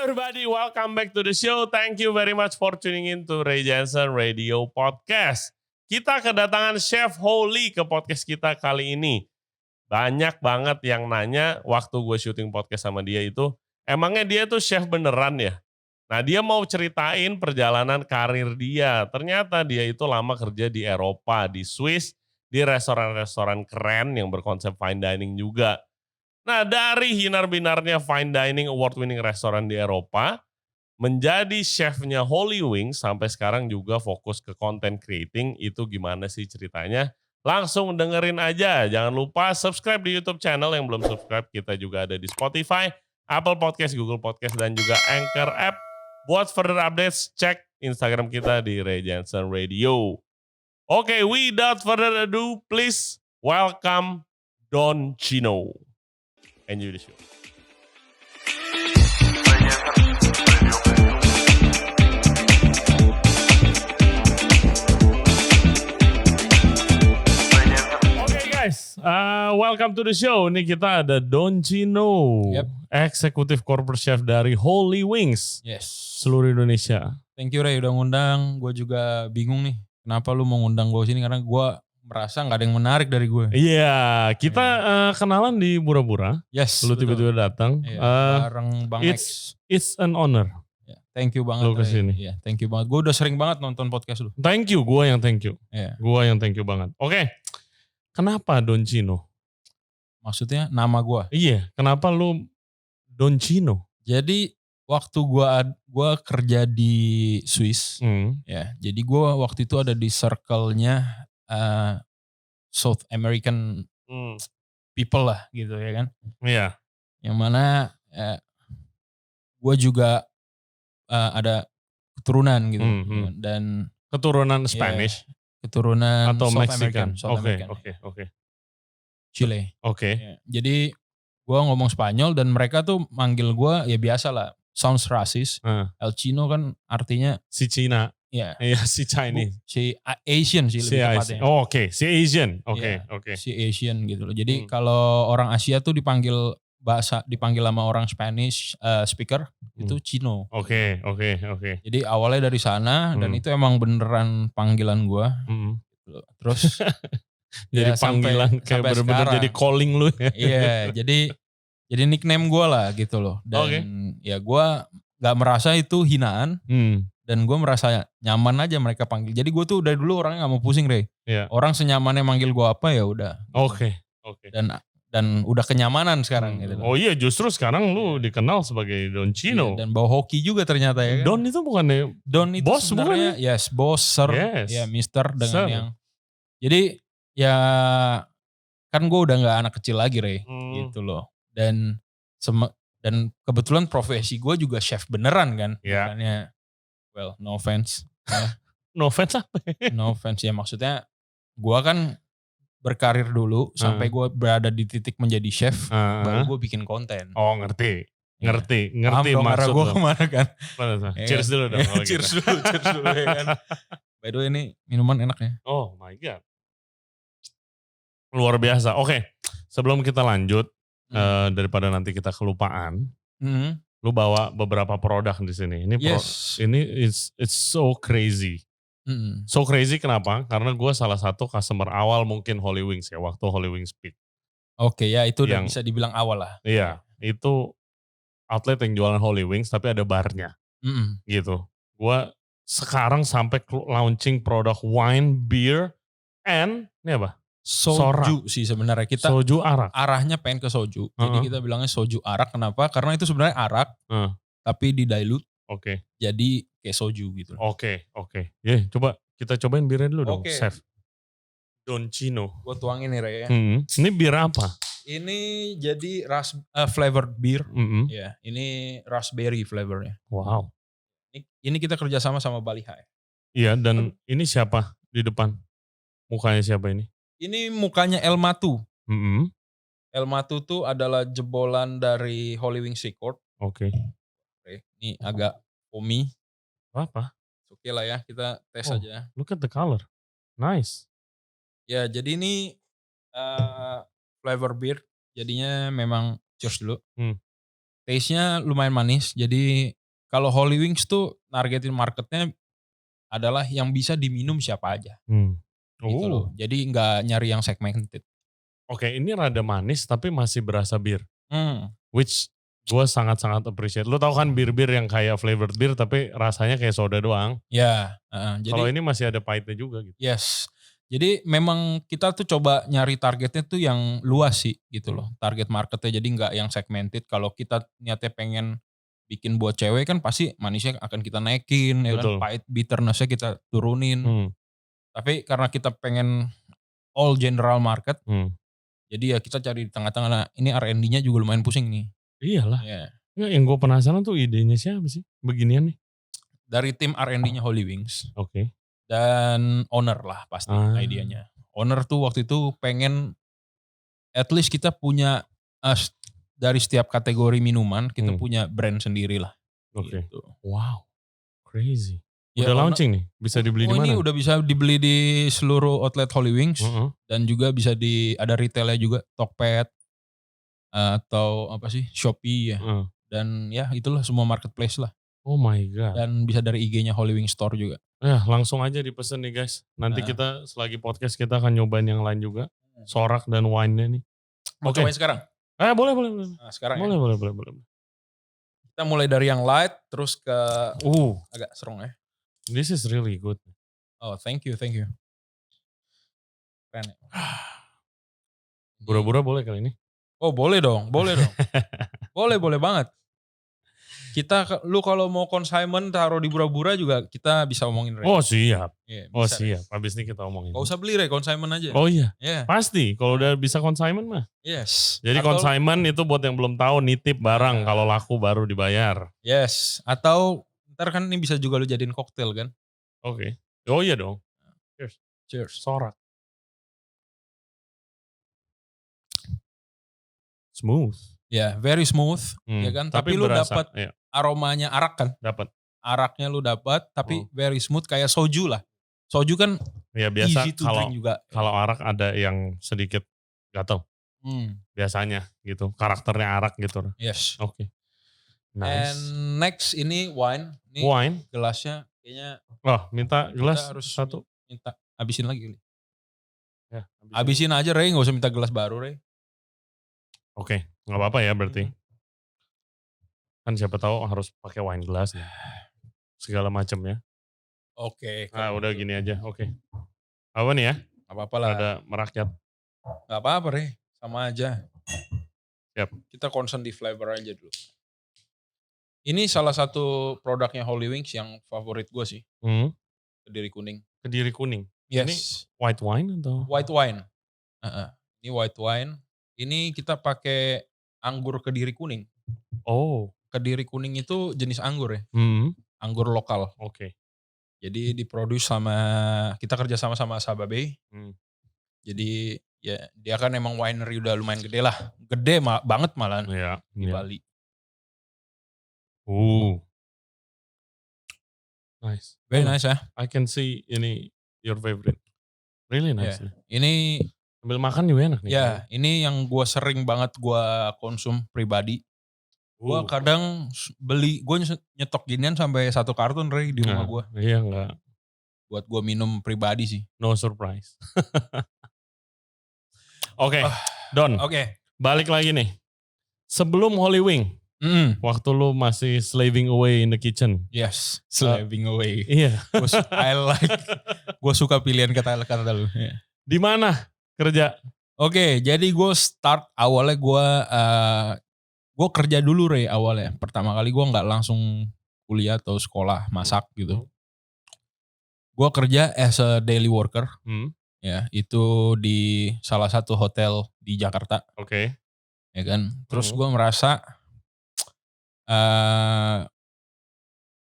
everybody, welcome back to the show. Thank you very much for tuning in to Ray Jensen Radio Podcast. Kita kedatangan Chef Holy ke podcast kita kali ini. Banyak banget yang nanya waktu gue syuting podcast sama dia itu, emangnya dia tuh chef beneran ya? Nah, dia mau ceritain perjalanan karir dia. Ternyata dia itu lama kerja di Eropa, di Swiss, di restoran-restoran keren yang berkonsep fine dining juga. Nah, dari hinar-binarnya fine dining award-winning restoran di Eropa, menjadi chefnya Holy Wings, sampai sekarang juga fokus ke content creating, itu gimana sih ceritanya? Langsung dengerin aja. Jangan lupa subscribe di YouTube channel yang belum subscribe. Kita juga ada di Spotify, Apple Podcast, Google Podcast, dan juga Anchor App. Buat further updates, cek Instagram kita di Ray Jensen Radio. Okay, without further ado, please welcome Don Chino. Enjoy the show. Guys, welcome to the show. Ini kita ada Don Chino, Executive Corporate Chef dari Holy Wings, seluruh Indonesia. Thank you Ray udah ngundang. Gue juga bingung nih, kenapa lu mau ngundang gue sini, karena gue merasa gak ada yang menarik dari gue. Iya, kita kenalan di Bura-Bura. Yes, lu tiba-tiba datang. Bareng Bang X. It's an honor. Thank you banget. Lu kesini. Iya, thank you banget. Gue udah sering banget nonton podcast lu. Thank you, gue yang thank you. Gue yang thank you banget. Oke. Kenapa Don Chino? Maksudnya nama gue? Iya, kenapa lu Don Chino? Jadi waktu gue kerja di Swiss, ya. Jadi gue waktu itu ada di circle-nya South American people lah, gitu ya kan? Iya. Yang mana gue juga ada keturunan gitu, dan keturunan Spanish. Keturunan atau South Mexican. American. Oke. Chile. Oke. Ya, jadi gue ngomong Spanyol dan mereka tuh manggil gue ya biasa lah. Sounds racist. El Chino kan artinya si Cina. Iya. Iya, si Chinese. Si Asian sih lebih tepatnya. Oh, oke. Si Asian. Oke. Si Asian gitu loh. Jadi kalau orang Asia tuh dipanggil sama orang Spanish speaker itu Chino. Oke. Jadi awalnya dari sana dan itu emang beneran panggilan gue. Terus jadi panggilan kayak bener-bener jadi calling lu ya. Iya, jadi nickname gue lah gitu loh. Dan ya gue gak merasa itu hinaan. Dan gue merasa nyaman aja mereka panggil. Jadi gue tuh dari dulu orangnya gak mau pusing, Ray. Orang senyamannya manggil gue apa ya udah. Oke. Dan udah kenyamanan sekarang gitu. Oh iya, justru sekarang lu dikenal sebagai Don Chino. Dan bawa hoki juga ternyata ya kan. Don itu bukannya Don itu bos sebenarnya bos, sir, ya mister dengan yang. Jadi ya kan gue udah gak anak kecil lagi, Ray, gitu loh. Dan kebetulan profesi gue juga chef beneran kan. Makanya no offense. No offense apa? No offense ya, maksudnya gue kan berkarir dulu sampai gue berada di titik menjadi chef, baru gue bikin konten. Oh ngerti maksud gue kemana kan. Cheers dulu dong. Cheers dulu ya kan. By the way ini minuman enak ya. Oh my god. Luar biasa. Oke, sebelum kita lanjut, daripada nanti kita kelupaan, lu bawa beberapa produk di sini. Ini it's so crazy. So crazy kenapa? Karena gue salah satu customer awal mungkin Holy Wings ya, waktu Holy Wings peak. Oke ya, itu udah bisa dibilang awal lah. Iya, itu outlet yang jualan Holy Wings tapi ada barnya. Gitu. Gue sekarang sampai launching produk wine, beer, and ini apa? Soju sih sebenarnya. Kita soju arak. Arahnya pengen ke soju. Jadi kita bilangnya soju arak. Kenapa? Karena itu sebenarnya arak, tapi di dilute. Oke. Jadi kayak soju gitu. Oke. Coba kita cobain birnya dulu dong, Chef. Don Chino. Gue tuangin nih, Ray ya. Ini bir apa? Ini jadi flavored beer. Ya, ini raspberry flavornya. Wow. Ini kita kerjasama sama Bali High. Iya, dan ini siapa di depan? Mukanya siapa ini? Ini mukanya El Matu. El Matu tuh adalah jebolan dari Holy Wings Record. Oke. Ini agak foamy. Apa? Oke lah ya, kita tes aja. Look at the color. Nice. Ya, jadi ini flavor beer. Jadinya memang cheers dulu. taste-nya lumayan manis. Jadi kalau Holy Wings tuh targetin marketnya adalah yang bisa diminum siapa aja. Gitu loh. Jadi nggak nyari yang segmented. Oke, ini rada manis tapi masih berasa bir. Which gue sangat-sangat appreciate. Lu tau kan bir-bir yang kayak flavored beer tapi rasanya kayak soda doang. Ya. Kalau ini masih ada pahitnya juga gitu. Yes. Jadi memang kita tuh coba nyari targetnya tuh yang luas sih gitu loh. Target marketnya jadi nggak yang segmented. Kalau kita niatnya pengen bikin buat cewek kan pasti manisnya akan kita naikin, ya kan, pahit bitternessnya kita turunin. Tapi karena kita pengen all general market, jadi ya kita cari di tengah-tengah. Nah, ini R&D-nya juga lumayan pusing nih. Iyalah. Nggak, yang gue penasaran tuh idenya siapa sih beginian nih? Dari tim R&D-nya Holy Wings. Oke. Dan owner lah pasti idenya. Owner tuh waktu itu pengen at least kita punya dari setiap kategori minuman kita punya brand sendiri lah. Oke. Gitu. Wow, crazy. Udah launching nih, bisa dibeli di mana? Ini udah bisa dibeli di seluruh outlet Holy Wings dan juga bisa ada retailnya juga, Tokped atau apa sih, Shopee ya. Dan ya itulah semua marketplace lah. Oh my god. Dan bisa dari IG-nya Holy Wings Store juga. Ya langsung aja dipesen nih guys. Nanti kita selagi podcast kita akan nyobain yang lain juga. Sorak dan wine-nya nih. Mau cobain sekarang? Boleh. Nah, sekarang boleh. Kita mulai dari yang light terus ke agak strong ya. This is really good. Oh, thank you. Keren ya. Bura-bura boleh kali ini? Oh, boleh dong. boleh banget. Lu kalau mau consignment taruh di Bura-Bura juga kita bisa omongin. Oh siap. Siap. Habis ini kita omongin. Gak usah beli consignment aja. Oh iya. Pasti kalau udah bisa consignment mah. Yes. Jadi consignment itu buat yang belum tahu nitip barang kalau laku baru dibayar. Yes. Atau ntar kan ini bisa juga lu jadiin koktail kan. Oke. Oh iya dong. Cheers. Sorak. Smooth. Ya, very smooth, ya kan. Tapi lu dapat aromanya arak kan? Dapat. Araknya lu dapat, tapi very smooth kayak soju lah. Soju kan ya biasa easy to drink juga. Kalau arak ada yang sedikit gatel. Biasanya gitu. Karakternya arak gitu. Yes. Oke. Nice. And next ini wine. Ini wine. Gelasnya kayaknya. Minta gelas harus satu. Minta habisin lagi. Ya, habisin aja Rey, gak usah minta gelas baru Rey. Oke, nggak apa-apa ya berarti. Kan siapa tahu harus pakai wine glass ya. Segala macam ya. Oke. Udah gini aja. Oke. Apa nih ya? Gak apa-apa lah. Ada merakyat. Gak apa-apa Rey, sama aja. Siap. Kita concern di flavor aja dulu. Ini salah satu produknya Holy Wings yang favorit gue sih. Kediri kuning. Kediri kuning? Yes. Ini white wine atau? White wine. Ini white wine. Ini kita pakai anggur Kediri kuning. Oh. Kediri kuning itu jenis anggur ya. Anggur lokal. Oke. Jadi diproduksi kita kerja sama Sababe. Jadi ya dia kan emang winery udah lumayan gede lah. Gede banget malahan di Bali. Nice. Very nice ya. I can see ini your favorite. Really nice. Ini sambil makan juga enak nih. Ya, ini yang gue sering banget gue konsum pribadi. Gue kadang gue nyetok ginian sampai 1 karton Rey di rumah gue. Iya enggak. Buat gue minum pribadi sih. No surprise. Oke, Don. Oke. Balik lagi nih. Sebelum Holy Wing, waktu lu masih slaving away in the kitchen. Yes, slaving away. Iya. Gue suka pilihan kata-kata lu. Di mana kerja? Oke, jadi gue start awalnya gue kerja dulu Rey awalnya. Pertama kali gue nggak langsung kuliah atau sekolah masak gitu. Gue kerja as a daily worker. Ya, itu di salah satu hotel di Jakarta. Oke. Ya kan. Terus gue merasa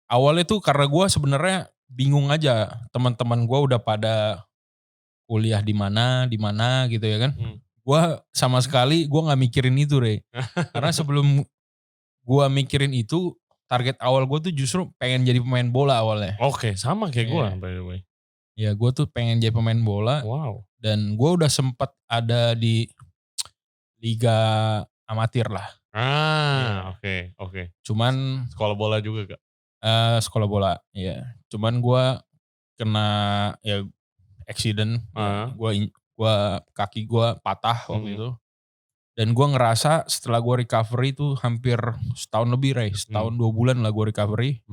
awalnya tuh karena gue sebenarnya bingung aja. Teman-teman gue udah pada kuliah di mana gitu ya kan. Gue sama sekali gue nggak mikirin itu Rey. Karena sebelum gue mikirin itu, target awal gue tuh justru pengen jadi pemain bola awalnya. Oke, sama kayak gue by the way. Ya gue tuh pengen jadi pemain bola. Wow. Dan gue udah sempat ada di liga amatir lah. Oke. Cuman sekolah bola juga gak? Sekolah bola, ya. Cuman gue kena ya accident, gua kaki gue patah waktu itu. Dan gue ngerasa setelah gue recovery itu hampir setahun lebih, Ray. Setahun 2 bulan lah gue recovery.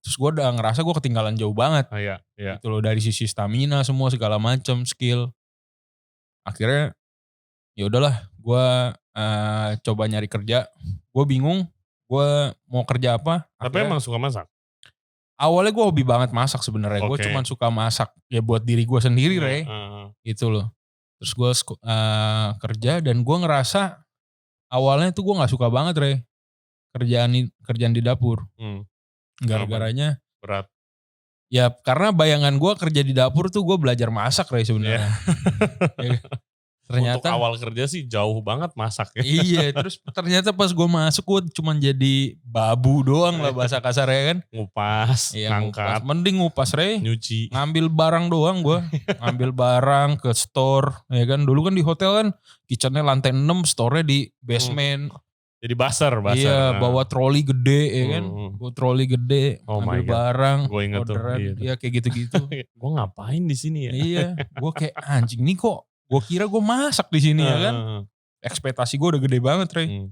Terus gue udah ngerasa gue ketinggalan jauh banget. Iya. Gitu loh, dari sisi stamina semua segala macam, skill. Akhirnya ya udahlah, gue coba nyari kerja. Gue bingung, gue mau kerja apa. Tapi emang suka masak? Awalnya gue hobi banget masak sebenarnya. Gue cuma suka masak ya buat diri gue sendiri, Ray. Gitu loh. Terus gue kerja dan gue ngerasa awalnya tuh gue gak suka banget, Ray. Kerjaan di dapur. Gara-garanya berat. Ya karena bayangan gue kerja di dapur tuh gue belajar masak, Ray, sebenarnya. Ternyata untuk awal kerja sih jauh banget masak ya. Iya, terus ternyata pas gue masuk gue cuma jadi babu doang lah bahasa kasarnya kan. Ngupas, ngangkat. Mending ngupas, Ray. Nyuci. Ngambil barang doang gue. Ngambil barang ke store, ya kan. Dulu kan di hotel kan kitchennya lantai 6, store-nya di basement. Jadi buzzer. Iya, bawa troli gede ya kan. Bawa troli gede, ngambil barang, orderan. Iya kayak gitu-gitu. Gue ngapain di sini ya? Iya, gue kayak anjing nih kok. Gue kira gue masak di sini ya kan. Ekspektasi gue udah gede banget, Ray.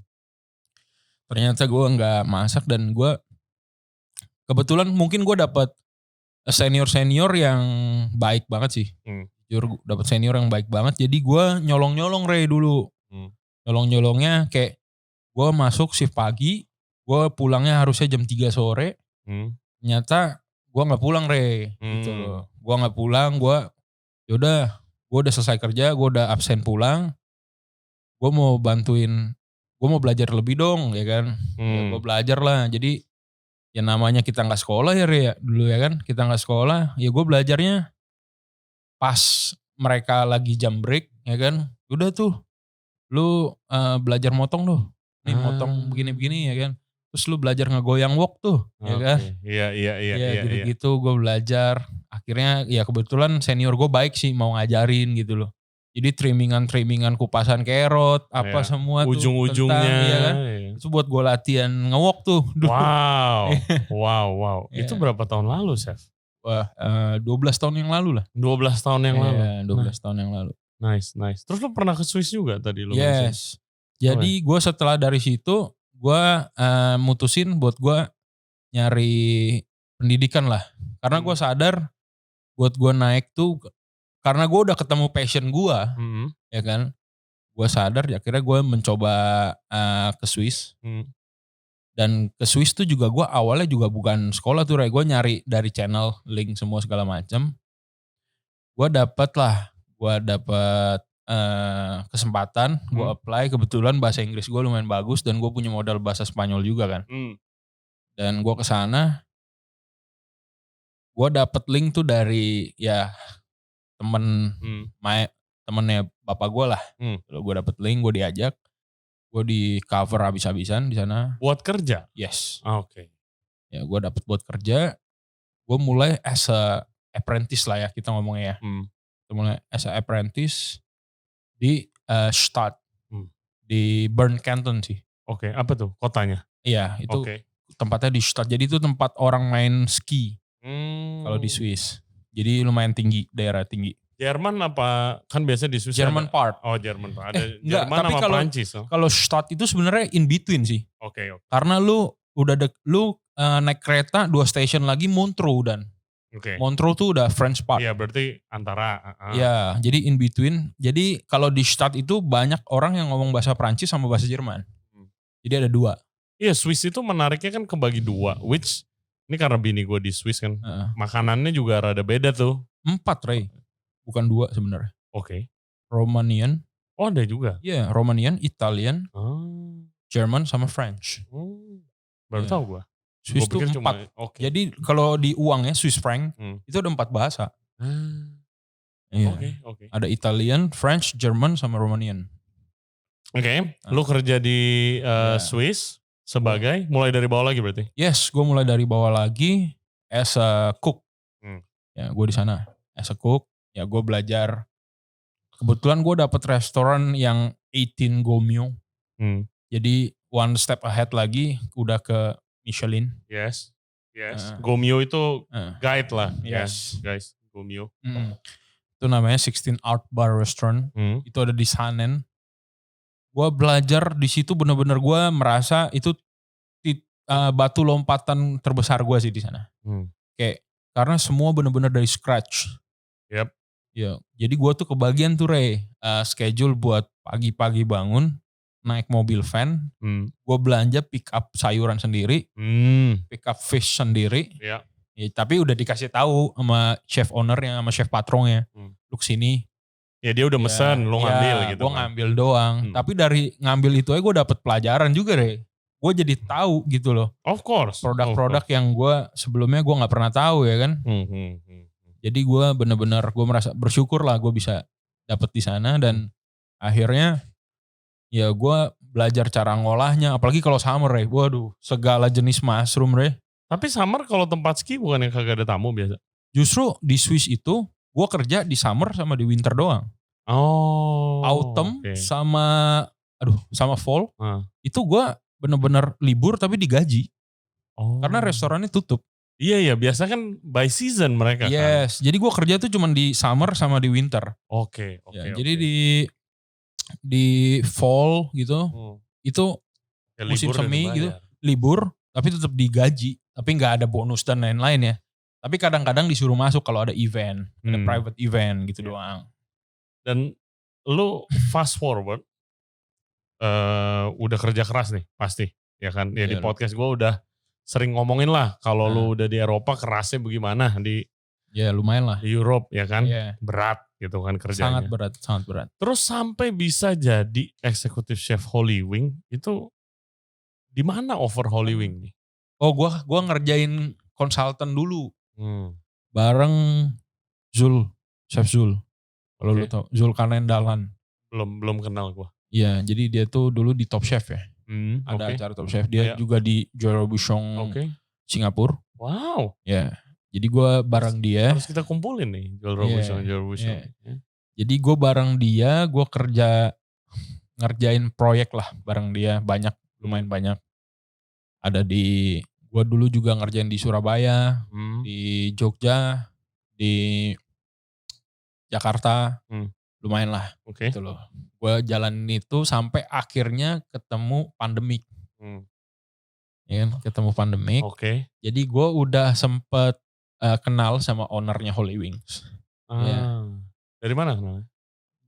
Ternyata gue nggak masak dan gue kebetulan mungkin gue dapat senior yang baik banget sih. Jujur dapat senior yang baik banget. Jadi gue nyolong Ray dulu. Nyolongnya kayak gue masuk shift pagi, gue pulangnya harusnya jam 3 sore. Ternyata gue nggak pulang, Ray. Gitu loh. Gue nggak pulang, yaudah. Gue udah selesai kerja, gue udah absen pulang. Gue mau belajar lebih dong, ya kan. Ya gue belajar lah. Jadi ya namanya kita gak sekolah ya, Ria, dulu ya kan. Kita gak sekolah, ya gue belajarnya pas mereka lagi jam break, ya kan. Udah tuh, lu belajar motong tuh. Nih motong begini-begini ya kan. Terus lu belajar ngegoyang wok tuh, ya kan. Iya. Gitu-gitu gue belajar. Akhirnya ya kebetulan senior gue baik sih mau ngajarin gitu loh. Jadi trimming-trimming kupasan carrot, apa semua tuh. Ujung-ujungnya. Ya kan? Itu buat gue latihan ngewok tuh. Wow. Itu berapa tahun lalu, Chef? Wah, 12 tahun yang lalu lah. 12 tahun yang lalu? Iya, 12 tahun yang lalu. Nice. Terus lu pernah ke Swiss juga tadi lu? Yes. Jadi gue setelah dari situ, gue mutusin buat gue nyari pendidikan lah. Karena gue sadar buat gue naik tuh, karena gue udah ketemu passion gue, ya kan. Gue sadar akhirnya gue mencoba ke Swiss. Dan ke Swiss tuh juga gue awalnya juga bukan sekolah tuh, Ray. Gue nyari dari channel, link semua segala macam. Gue dapet kesempatan, gue apply, kebetulan bahasa Inggris gue lumayan bagus dan gue punya modal bahasa Spanyol juga kan. Dan gue kesana, gue dapet link tuh dari ya temennya bapak gue lah. Gue dapet link, gue diajak, gue di cover habis-habisan di sana. Buat kerja? Yes. Oke. Ya gue dapet buat kerja, gue mulai as a apprentice lah ya kita ngomongnya ya. Mulai as a apprentice di Stad, di Bern Canton sih. Oke, apa tuh kotanya? Iya, itu tempatnya di Stad. Jadi itu tempat orang main ski kalau di Swiss. Jadi lumayan tinggi, daerah tinggi. Jerman apa? Kan biasanya di Swiss German part. Oh, Jerman part. Ada Jerman sama Prancis. Kalau Stad itu sebenarnya in between sih. Oke. Karena lu naik kereta 2 station lagi Montreux dan. Montreux tuh udah French part. Iya, berarti antara. Iya, jadi in between. Jadi kalau di Stad itu banyak orang yang ngomong bahasa Prancis sama bahasa Jerman. Jadi ada 2. Iya, Swiss itu menariknya kan kebagi 2. Which, ini karena bini gue di Swiss kan. Makanannya juga rada beda tuh. 4, Ray. Bukan 2 sebenarnya. Oke. Romanian. Oh, ada juga? Iya, Romanian, Italian, German sama French. Baru tahu gue. Swiss itu 4. Jadi kalau di uangnya Swiss franc itu ada 4 bahasa. Iya. Oke. Ada Italian, French, German sama Romanian. Oke. Lu kerja di Swiss sebagai mulai dari bawah lagi berarti? Yes, gue mulai dari bawah lagi as a cook. Ya, gue di sana as a cook. Ya, gue belajar. Kebetulan gue dapet restoran yang 18 Gomio. Jadi one step ahead lagi udah ke Michelin. Yes. Gomio itu guide lah. Yes. Guys, Gomio. Itu namanya 16 Art Bar Restaurant. Itu ada di Sanen. Gue belajar di situ bener-bener gue merasa itu batu lompatan terbesar gue sih di sana. Kayak karena semua bener-bener dari scratch. Yep. Ya, jadi gue tuh kebagian tuh Ray, schedule buat pagi-pagi bangun, naik mobil van, gue belanja pick up sayuran sendiri, pick up fish sendiri. Yeah. Ya, tapi udah dikasih tahu sama chef ownernya, sama chef patronnya, lu kesini. Ya dia udah mesen, lu ngambil gitu. Gue ngambil doang. Tapi dari ngambil itu aja gue dapet pelajaran juga Ray. Gue jadi tahu gitu loh. Of course. Produk-produk yang gue sebelumnya gue nggak pernah tahu ya kan. Jadi gue bener-bener gue merasa bersyukur lah gue bisa dapet di sana dan akhirnya ya gue belajar cara ngolahnya. Apalagi kalau summer Ray. Waduh, segala jenis mushroom Ray. Tapi summer kalau tempat ski bukan yang kagak ada tamu biasa? Justru di Swiss itu gue kerja di summer sama di winter doang. Autumn sama fall. Itu gue bener-bener libur tapi digaji. Karena restorannya tutup. Iya, biasa kan by season mereka kan. Yes, jadi gue kerja tuh cuma di summer sama di winter. Oke. Jadi di fall gitu, itu ya, musim semi gitu, libur tapi tetap digaji. Tapi nggak ada bonus dan lain-lain ya. Tapi kadang-kadang disuruh masuk kalau ada event, ada private event gitu doang. Dan lu fast forward, udah kerja keras nih pasti, ya kan? Ya di podcast gue udah sering ngomongin lah kalau lu udah di Eropa kerasnya bagaimana di. Ya lumayan lah. Di Europe ya kan, berat gitu kan kerjanya. Sangat berat. Terus sampai bisa jadi executive chef Holy Wing itu di mana over Holy Wing nih? Oh gue ngerjain konsultan dulu. Bareng Chef Zul. Kalau lu tau, Zulkarnain Dahlan. Belum kenal gue. Iya, jadi dia tuh dulu di Top Chef ya. Ada acara Top Chef. Dia juga di Joël Buchon Singapura. Wow. Ya, jadi gue bareng dia. Harus kita kumpulin nih Joël Buchon. Jadi gue bareng dia, gue ngerjain proyek lah bareng dia. Lumayan banyak. Ada gue dulu juga ngerjain di Surabaya, di Jogja, di Jakarta, lumayan lah. Gitu loh. Gue jalanin itu sampai akhirnya ketemu pandemik. Ya kan, ketemu pandemik. Jadi gue udah sempet kenal sama ownernya Holy Wings. Dari mana kenalnya?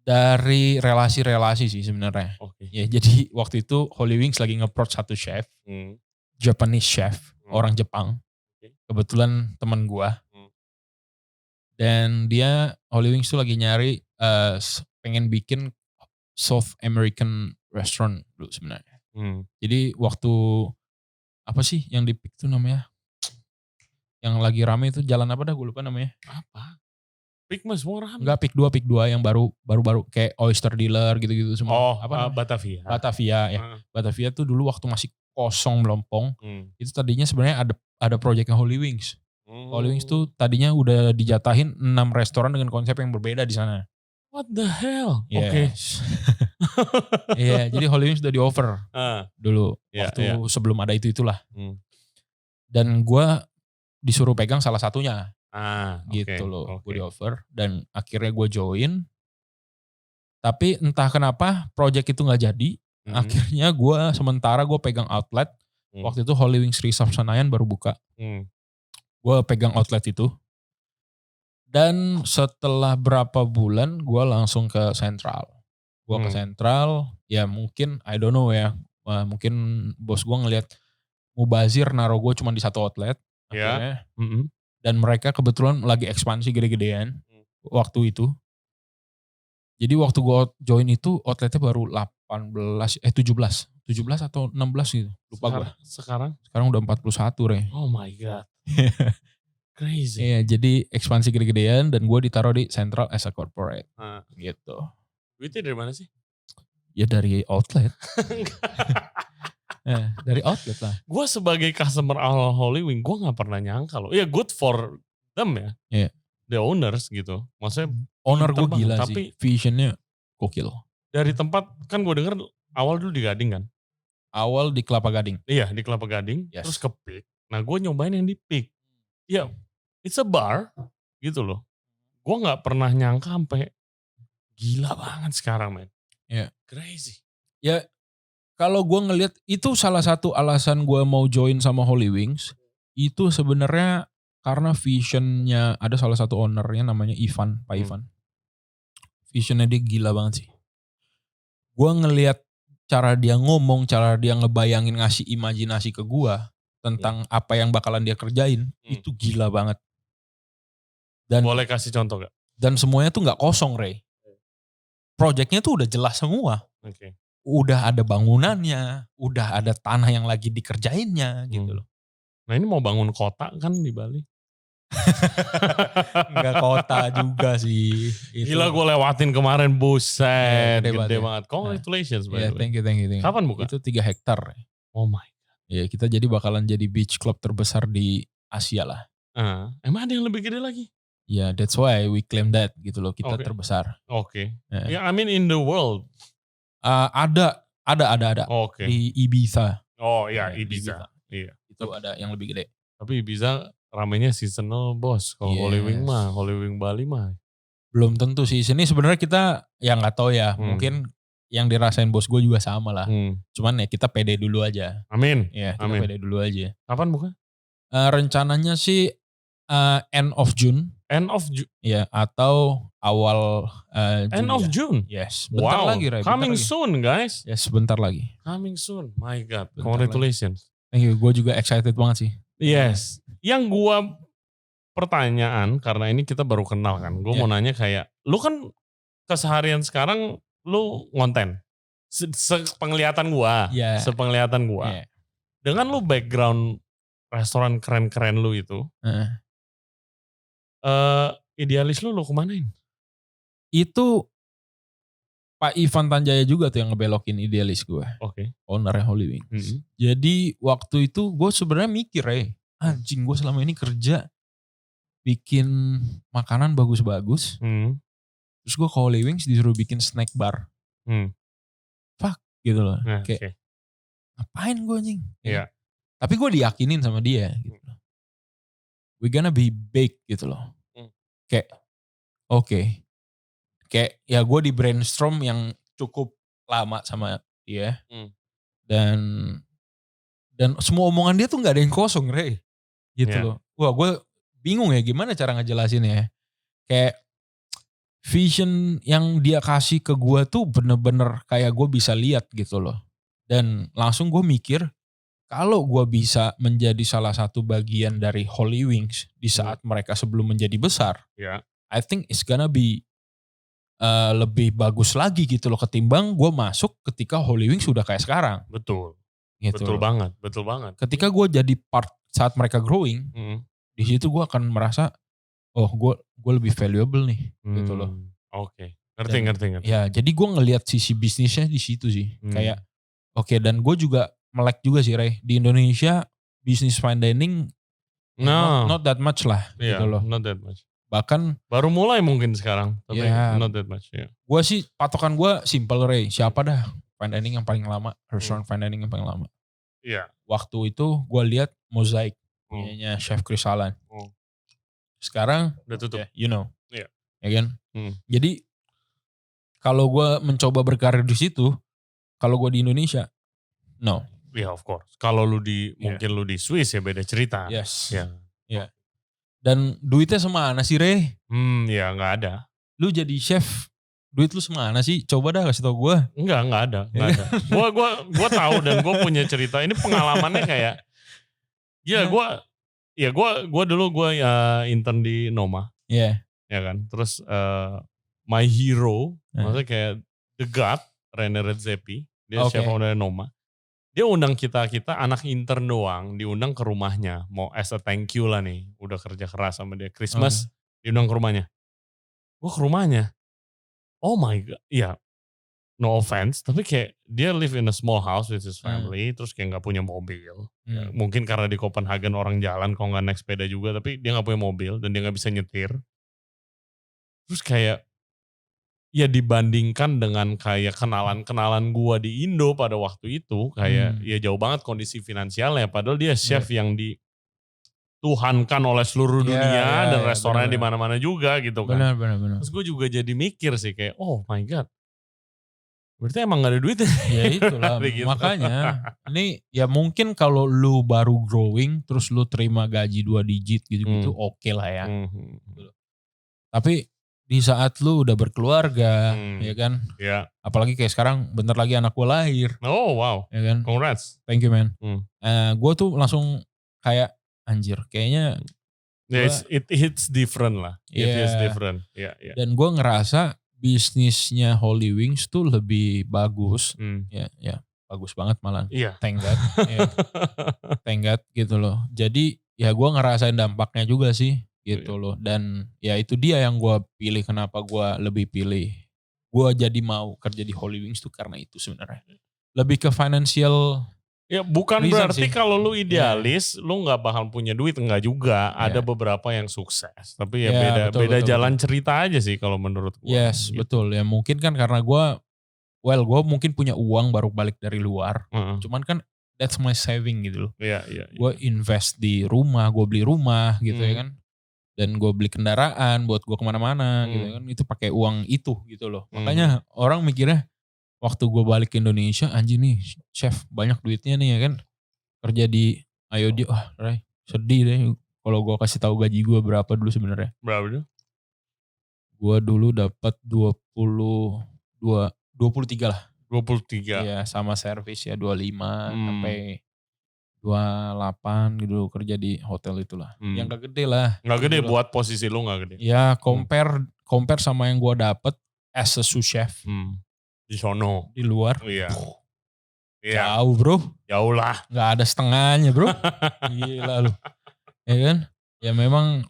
Dari relasi-relasi sih sebenarnya. Ya, jadi waktu itu Holy Wings lagi nge-approach satu chef, Japanese chef, orang Jepang. Kebetulan teman gue. Dan dia Holy Wings tuh lagi nyari pengen bikin South American restaurant dulu sebenarnya. Jadi waktu apa sih yang di pick tuh namanya? Yang lagi rame itu jalan apa dah gue lupa namanya. Apa? Pick mas semua rame. Enggak pick 2 yang baru kayak Oyster Dealer gitu-gitu semua. Batavia. Batavia ya. Batavia tuh dulu waktu masih kosong melompong. Itu tadinya sebenarnya ada proyeknya Holy Wings. Holy Wings tuh tadinya udah dijatahin 6 restoran dengan konsep yang berbeda di sana. What the hell? Yes. Iya, jadi Holy Wings udah di offer dulu waktu sebelum ada itulah. Dan gue disuruh pegang salah satunya. Gitu loh, gue di offer dan akhirnya gue join. Tapi entah kenapa project itu nggak jadi. Akhirnya sementara gue pegang outlet. Waktu itu Holy Wings Resort Senayan baru buka. Gue pegang outlet itu. Dan setelah berapa bulan gue langsung ke Central. Gue ke Central, ya mungkin I don't know ya. Mungkin bos gue ngelihat mubazir naruh gue cuma di satu outlet. Akhirnya. Dan mereka kebetulan lagi ekspansi gede-gedean waktu itu. Jadi waktu gue join itu outletnya baru 17 atau 16 gitu. Lupa gue. Sekarang udah 41 Re. Oh my God. Crazy. Iya, jadi ekspansi gede-gedean dan gue ditaruh di Central as a corporate. Gitu. Duitnya dari mana sih? Ya dari outlet. Dari outlet lah. Gue sebagai customer Holy Wing, gue gak pernah nyangka loh. Ya good for them ya. Iya. The owners gitu. Maksudnya owner gue gila tapi sih. Visionnya gokil. Dari tempat, kan gue denger awal dulu di Gading kan? Awal di Kelapa Gading. Iya, di Kelapa Gading. Yes. Terus ke Peak. Nah, gue nyobain yang di Peak. Ya, it's a bar gitu loh. Gue gak pernah nyangka sampai gila banget sekarang, men. Ya. Crazy. Ya, kalau gue ngelihat itu salah satu alasan gue mau join sama Holy Wings. Itu sebenarnya karena visionnya, ada salah satu ownernya namanya Ivan, Pak Ivan. Visionnya dia gila banget sih. Gue ngelihat cara dia ngomong, cara dia ngebayangin, ngasih imajinasi ke gue tentang apa yang bakalan dia kerjain, itu gila banget. Dan boleh kasih contoh gak? Dan semuanya tuh gak kosong, Ray. Projectnya tuh udah jelas semua. Oke. Udah ada bangunannya, udah ada tanah yang lagi dikerjainnya gitu loh. Nah ini mau bangun kota kan di Bali? Enggak kota juga sih. Gila gue lewatin kemarin, buset. Ya, gede banget. Congratulations by the way. Thank you. Kapan buka? Itu 3 hektar. Oh my God. Ya kita jadi bakalan jadi beach club terbesar di Asia lah. Emang ada yang lebih gede lagi? Ya, that's why we claim that gitu loh. Kita terbesar. Oke. I mean in the world. Ada. Oke. Di Ibiza. Oh iya, Ibiza. Iya. Itu ada yang lebih gede. Tapi Ibiza ramenya seasonal, bos. Kalau Holy Wing Bali mah. Belum tentu sih. Sini sebenarnya kita ya nggak tahu ya. Mungkin yang dirasain bos gue juga sama lah. Cuman ya kita pede dulu aja. Amin. Ya, kita pede dulu aja. Kapan buka? Rencananya sih end of June. End of June? Ya, atau awal June. End of June? Yes. Bentar lagi, Ray. Coming soon, guys. Yes, bentar lagi. Coming soon. My God. Congratulations. Thank you. Gue juga excited banget sih. Yes. Yang gue pertanyaan, karena ini kita baru kenal kan. Gue mau nanya kayak, lu kan keseharian sekarang lu ngonten. Sepenglihatan gue. Sepenglihatan gue. Dengan lu background restoran keren-keren lu itu. Idealis lu kemanain? Itu Pak Ivan Tanjaya juga tuh yang ngebelokin idealis gue. Oke. Ownernya Holy Wings. Jadi waktu itu gue sebenarnya mikir anjing gue selama ini kerja bikin makanan bagus-bagus. Terus gue ke Holy Wings disuruh bikin snack bar. Fuck gitu loh. Kayak ngapain gue anjing? Iya. Tapi gue diyakinin sama dia gitu loh. We gonna be big gitu loh. Kayak oke. Kayak ya gue di brainstorm yang cukup lama sama dia. Dan semua omongan dia tuh gak ada yang kosong, Ray. Gitu loh. Wah, gue bingung ya gimana cara ngejelasin ya. Kayak vision yang dia kasih ke gue tuh bener-bener kayak gue bisa lihat gitu loh. Dan langsung gue mikir, kalau gue bisa menjadi salah satu bagian dari Holy Wings di saat mereka sebelum menjadi besar, I think it's gonna be lebih bagus lagi gitu loh ketimbang gue masuk ketika Holy Wings sudah kayak sekarang. Betul. Gitu betul loh. banget. Ketika gue jadi part saat mereka growing, di situ gue akan merasa, oh gue lebih valuable nih, gitu loh. Oke. Ngerti. Ya, jadi gue ngelihat sisi bisnisnya di situ sih, kayak oke, dan gue juga melek juga sih, Ray, di Indonesia bisnis fine dining not that much lah, gitu loh. Not that much. Bahkan baru mulai mungkin sekarang, tapi not that much. Gue sih patokan gue simple, Ray, siapa dah fine dining yang paling lama, restoran fine dining yang paling lama. Iya. Waktu itu gue lihat Mosaic punyanya Chef Chris Allen. Sekarang udah tutup. You know. Iya. Ya kan? Jadi kalau gue mencoba berkarir di situ, kalau gue di Indonesia, no. Yeah, of course. Kalau lu mungkin lu di Swiss ya beda cerita. Yes. Yeah. Dan duitnya semana sih, Ray? Ya nggak ada. Lu jadi chef, duit lu semana sih? Coba dah kasih tau gue. Nggak ada. Gue tahu dan gue punya cerita. Ini pengalamannya kayak, gue dulu intern di Noma. Iya. Ya kan. Terus my hero, maksudnya kayak the god, Rene Redzepi, dia chef owner Noma. Dia undang kita anak intern doang, diundang ke rumahnya. Mau as a thank you lah nih, udah kerja keras sama dia. Christmas, diundang ke rumahnya. Gue ke rumahnya. Oh my God, no offense, tapi kayak dia live in a small house with his family, terus kayak gak punya mobil. Ya, mungkin karena di Copenhagen orang jalan, kalau gak naik sepeda juga, tapi dia gak punya mobil, dan dia gak bisa nyetir. Terus kayak, ya dibandingkan dengan kayak kenalan-kenalan gua di Indo pada waktu itu kayak ya jauh banget kondisi finansialnya padahal dia chef yang dituhankan oleh seluruh dunia dan restorannya di mana-mana juga gitu kan. Benar. Terus gue juga jadi mikir sih kayak oh my god. Berarti emang gak ada duitnya. Ya itulah gitu. makanya ini ya mungkin kalau lu baru growing terus lu terima gaji 2 digit gitu-gitu oke lah ya. Tapi di saat lu udah berkeluarga, ya kan? Ya. Apalagi kayak sekarang bentar lagi anak gue lahir. Oh wow. Ya kan? Congrats. Thank you man. Gue tuh langsung kayak anjir, kayaknya. It hits different lah. It is different. Yeah. Dan gue ngerasa bisnisnya Holy Wings tuh lebih bagus. Ya bagus banget malah. Iya. Thank God. Thank God gitu loh. Jadi ya gue ngerasain dampaknya juga sih. Gitu loh. Dan ya itu dia yang gue pilih. Kenapa gue lebih pilih. Gue jadi mau kerja di Holy Wings tuh karena itu sebenarnya. Lebih ke financial. Ya bukan berarti kalau lu idealis, lu gak bakal punya duit. Enggak juga. Ada beberapa yang sukses. Tapi ya beda jalan cerita aja sih kalau menurut gue. Yes gitu. Betul. Ya mungkin kan karena gue mungkin punya uang baru balik dari luar. Cuman kan that's my saving gitu loh. Iya. Gue invest di rumah, gue beli rumah gitu ya kan. Dan gue beli kendaraan buat gue kemana-mana gitu kan. Itu pakai uang itu gitu loh. Makanya orang mikirnya waktu gue balik ke Indonesia, anjing nih chef banyak duitnya nih ya kan. Kerja di IOD, Ray sedih deh. Kalau gue kasih tahu gaji gue berapa dulu sebenarnya. Berapa dulu? Gue dulu dapat 23 lah. 23. Iya sama servis ya 25 sampai 28 gitu kerja di hotel itulah. Yang gak gede lah. Gak gede gitu buat posisi lu gak gede. Ya compare sama yang gue dapet as a sous chef. Di sono. Di luar. Iya. Jauh bro. Jauh lah. Gak ada setengahnya bro. Gila lu. Ya kan. Ya memang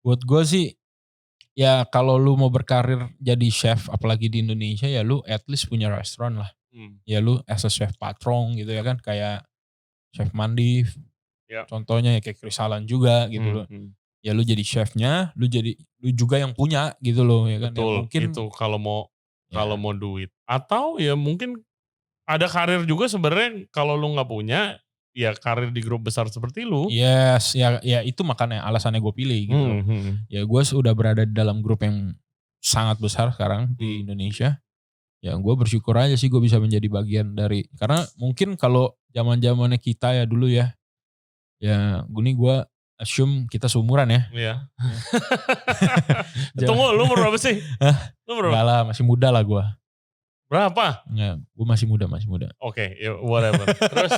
buat gue sih. Ya kalau lu mau berkarir jadi chef apalagi di Indonesia ya lu at least punya restoran lah. Ya lu as a chef patron gitu ya kan. Kayak Chef Mandif, contohnya ya kayak Chris Alan juga gitu loh. Ya lu jadi chefnya, lu juga yang punya gitu loh ya kan. Betul, ya mungkin itu kalau mau duit. Atau ya mungkin ada karir juga sebenarnya kalau lu nggak punya, ya karir di grup besar seperti lu. Yes, ya itu makanya alasannya gue pilih gitu loh. Ya gue sudah berada di dalam grup yang sangat besar sekarang di Indonesia. Ya gue bersyukur aja sih gue bisa menjadi bagian dari, karena mungkin kalau zaman-zamannya kita ya dulu ya gue assume kita seumuran ya. Iya. Tunggu, lu umur berapa sih? Lu berapa? Enggak lah, masih muda lah gue. Berapa? Enggak, gue masih muda. Oke, whatever. Terus?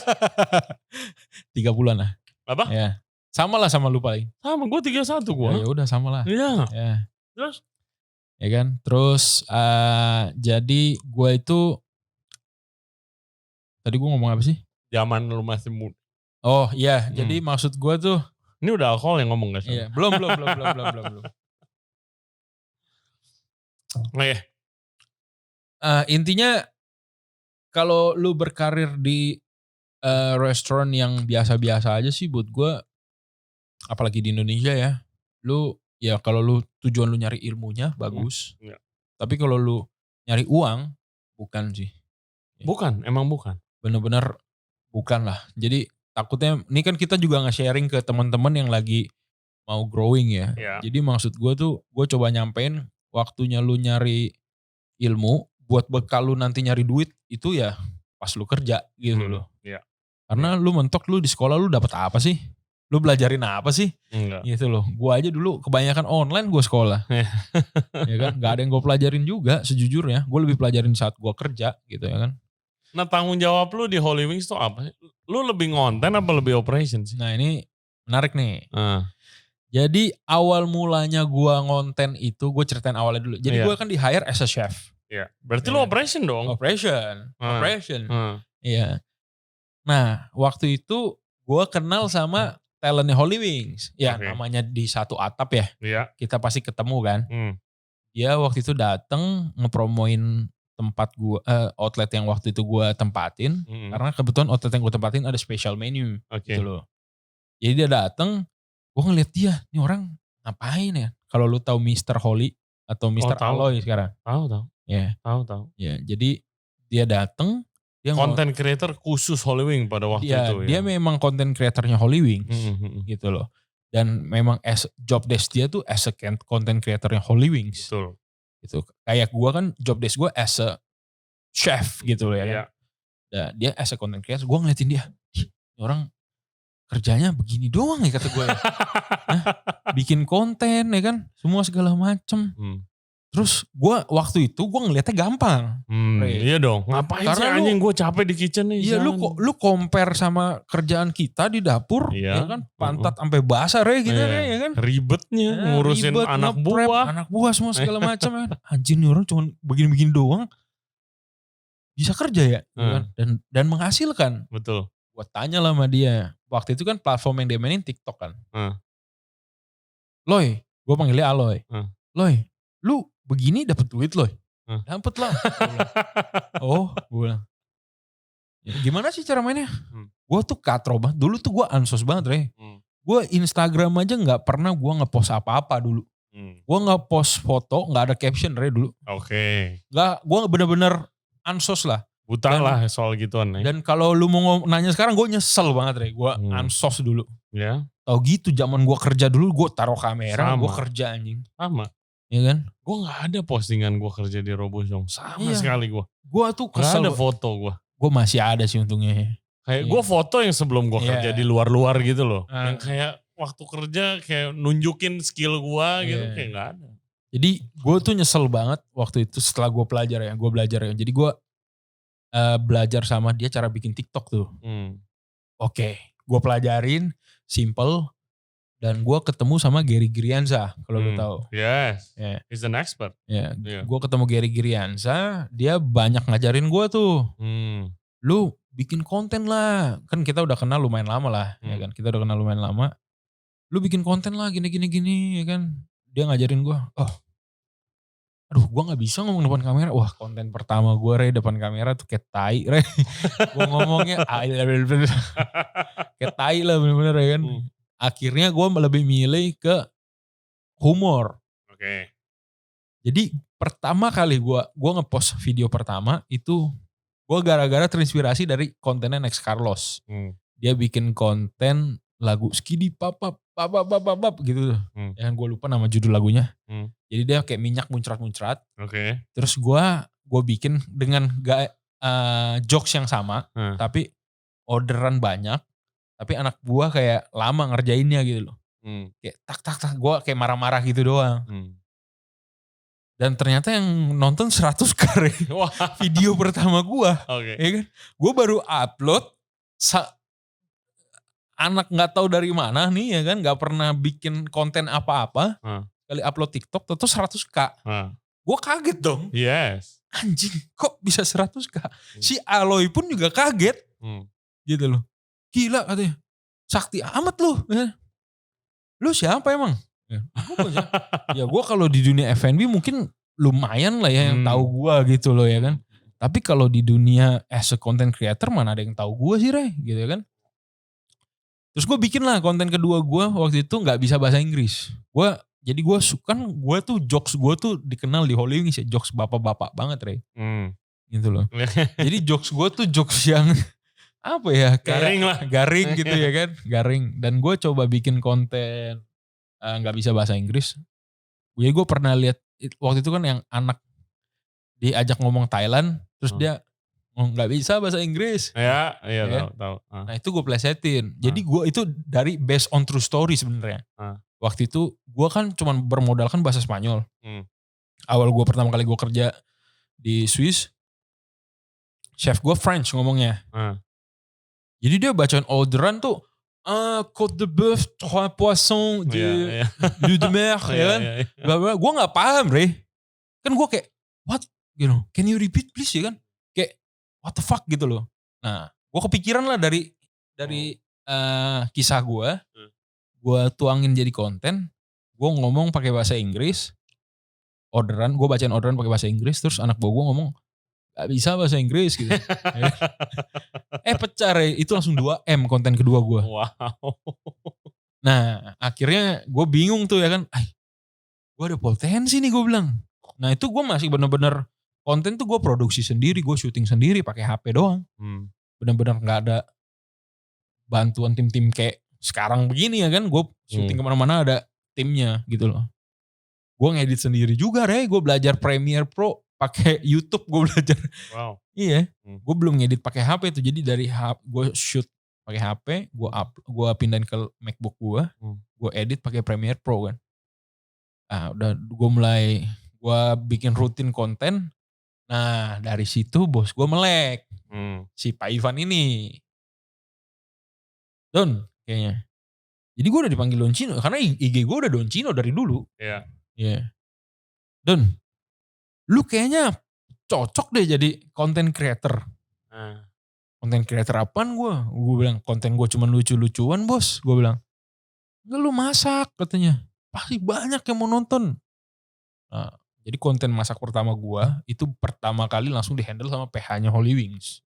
30-an lah. Apa? Ya, sama lah sama lu paling. Sama, gue 31 gue. Ya udah sama lah. Iya. Ya. Terus? Ya kan, terus jadi gue itu tadi gue ngomong apa sih? Zaman lu masih muda. Oh iya, jadi maksud gue tuh. Ini udah alkohol yang ngomong gak sih? Iya, belum. Nah, ya. Intinya kalau lu berkarir di restoran yang biasa-biasa aja sih buat gue, apalagi di Indonesia ya, lu ya kalau lu tujuan lu nyari ilmunya bagus. Tapi kalau lu nyari uang, bukan sih. Bukan, emang bukan. Bener-bener bukan lah. Jadi takutnya, ini kan kita juga nge-sharing ke teman-teman yang lagi mau growing ya. Jadi maksud gue tuh, gue coba nyampein waktunya lu nyari ilmu, buat bekal lu nanti nyari duit, itu ya pas lu kerja gitu loh. Karena lu mentok lu di sekolah lu dapet apa sih? Lu belajarin apa sih? Enggak. Gitu loh. Gue aja dulu kebanyakan online gue sekolah. Ya kan? Gak ada yang gue pelajarin juga sejujurnya. Gue lebih pelajarin saat gue kerja gitu ya kan. Nah tanggung jawab lu di Holy Wings tuh apa? Lu lebih ngonten apa lebih operation sih? Nah ini menarik nih. Jadi awal mulanya gue ngonten itu, gue ceritain awalnya dulu. Jadi gue kan di hire as a chef. Iya. Berarti lu operation dong? Operation. Iya. Nah waktu itu gue kenal sama talentnya Holy Wings. Ya namanya di satu atap ya. Iya. Kita pasti ketemu kan. Dia waktu itu dateng ngepromoin tempat gue, outlet yang waktu itu gue tempatin. Karena kebetulan outlet yang gue tempatin ada special menu gitu loh. Jadi dia dateng, gue ngeliat dia, ini orang ngapain ya. Kalau lu tahu Mr. Holy, atau Mr. Aloy sekarang. Tahu. Ya. Tahu. Ya, jadi dia datang, dia content creator khusus Holy Wing pada waktu itu. Dia memang content creatornya Holy Wings gitu loh. Dan memang job desk dia tuh as a content creatornya Holy Wings. Betul. Gitu. Kayak gue kan job desk gue as a chef gitu loh ya kan. Nah, dia as a content creator, gue ngeliatin dia. Orang kerjanya begini doang ya kata gue ya. Bikin konten ya kan, semua segala macem. Terus gue waktu itu gue ngeliatnya gampang. Iya dong. Ngapain sih anjing gue capek di kitchen nih. Iya lu compare sama kerjaan kita di dapur. Ya kan pantat sampai basah gitu ya kan. Ribetnya ngurusin anak buah. Anak buah semua segala macam ya. Anjing nih orang cuma begini-begini doang. Bisa kerja ya. Dan menghasilkan. Betul. Gue tanya lah sama dia. Waktu itu kan platform yang dia mainin TikTok kan. Loy, gue panggilnya Aloy. Loy, lu begini dapat duit loh. Dapat lah. Oh, gue bilang. Ya, gimana sih cara mainnya? Gue tuh katro banget. Dulu tuh gue ansos banget, Re. Gue Instagram aja gak pernah gue ngepost apa-apa dulu. Gue ngepost foto, gak ada caption, Re, dulu. Oke. Gue bener-bener ansos lah. Buta lah soal gituan. Dan kalau lu mau nanya sekarang gue nyesel banget, Re. Gue ansos dulu. Ya. Tau gitu zaman gue kerja dulu, gue taruh kamera, gue kerja anjing. Sama. Iya kan? Gue gak ada postingan gue kerja di Robosyong. Sama sekali gue. Gue tuh kesel. Gak ada foto gue. Gue masih ada sih untungnya. Kayak gue foto yang sebelum gue kerja di luar-luar gitu loh. Yang kayak waktu kerja kayak nunjukin skill gue gitu. Kayak gak ada. Jadi gue tuh nyesel banget waktu itu setelah gue belajar ya. Jadi gue belajar sama dia cara bikin TikTok tuh. Oke, gue pelajarin. Simple. Dan gue ketemu sama Gary Girianza, kalau lu tahu. Yes, he's an expert. Gue ketemu Gary Girianza, dia banyak ngajarin gue tuh. Lu bikin konten lah, kan kita udah kenal lumayan lama lah, ya kan? Kita udah kenal lumayan lama. Lu bikin konten lah, gini, ya kan? Dia ngajarin gue, aduh gue gak bisa ngomong depan kamera. Wah konten pertama gue, Re, depan kamera tuh kayak tai, Re. Gue ngomongnya, kayak tai lah bener-bener ya kan. Akhirnya gue lebih milih ke humor. Oke. Jadi pertama kali gue ngepost video pertama itu gue gara-gara terinspirasi dari kontennya Next Carlos. Dia bikin konten lagu Skidi Papap gitu. Yang gue lupa nama judul lagunya. Jadi dia kayak minyak muncrat-muncrat. Oke. Terus gue bikin dengan jokes yang sama, tapi orderan banyak. Tapi anak buah kayak lama ngerjainnya gitu loh. Kayak tak. Gue kayak marah-marah gitu doang. Dan ternyata yang nonton 100k video pertama gue. Ya kan? Gue baru upload. Anak gak tahu dari mana nih ya kan. Gak pernah bikin konten apa-apa. Kali upload TikTok tentu 100k. Gue kaget dong. Yes. Anjing kok bisa 100k. Si Aloy pun juga kaget. Gitu loh. Gila katanya, sakti amat lu. Lu siapa emang? Ya gue kalau di dunia F&B mungkin lumayan lah ya yang tahu gue gitu loh ya kan. Tapi kalau di dunia as a content creator mana ada yang tahu gue sih, Re, gitu ya kan. Terus gue bikin lah konten kedua gue waktu itu gak bisa bahasa Inggris. Jadi gue tuh jokes gue tuh dikenal di Holy Wings ya, jokes bapak-bapak banget, Re. Gitu loh. Jadi jokes gue tuh jokes yang apa ya, kayak garing gitu ya kan, garing. Dan gue coba bikin konten nggak bisa bahasa Inggris. Gue pernah lihat waktu itu kan yang anak diajak ngomong Thailand, terus dia nggak bisa bahasa Inggris. Iya tahu. Nah itu gue plesetin. Jadi gue itu dari based on true story sebenarnya. Waktu itu gue kan cuma bermodalkan bahasa Spanyol. Awal gue pertama kali gue kerja di Swiss, chef gue French ngomongnya. Jadi dia bacain orderan tuh, côte de bœuf, 3 poissons, de mer, ya kan. Gue gak paham, Re. Kan gue kayak, what? Gitu, can you repeat please, ya kan. Kayak, what the fuck gitu loh. Nah, gue kepikiran lah dari kisah gue tuangin jadi konten, gue ngomong pakai bahasa Inggris, gue bacain orderan pakai bahasa Inggris, terus anak gue ngomong, gak bisa bahasa Inggris gitu. Pecah, Re. Itu langsung 2M konten kedua gue. Wow. Nah akhirnya gue bingung tuh ya kan. gue ada potensi nih gue bilang. Nah itu gue masih bener-bener konten tuh gue produksi sendiri, gue syuting sendiri pakai HP doang. Bener-bener gak ada bantuan tim-tim kayak sekarang begini ya kan. Gue syuting kemana-mana ada timnya gitu loh. Gue ngedit sendiri juga gue belajar Premiere Pro pakai YouTube gue belajar. Wow. Iya, gue belum ngedit pakai HP tuh. Jadi dari gue shoot pakai HP, gue pindahin ke MacBook gue edit pakai Premiere Pro kan. Nah udah gue bikin rutin konten. Nah dari situ bos gue melek. Si Pak Ivan ini. Don kayaknya. Jadi gue udah dipanggil Don Cino. Karena IG gue udah Don Cino dari dulu. Iya. Iya. Don, lu kayaknya cocok deh jadi content creator. Content creator apaan gue? Gue bilang konten gue cuma lucu-lucuan bos. Gue bilang, enggak lu masak katanya. Pasti banyak yang mau nonton. Nah, jadi konten masak pertama gue itu pertama kali langsung dihandle sama PH-nya Holy Wings.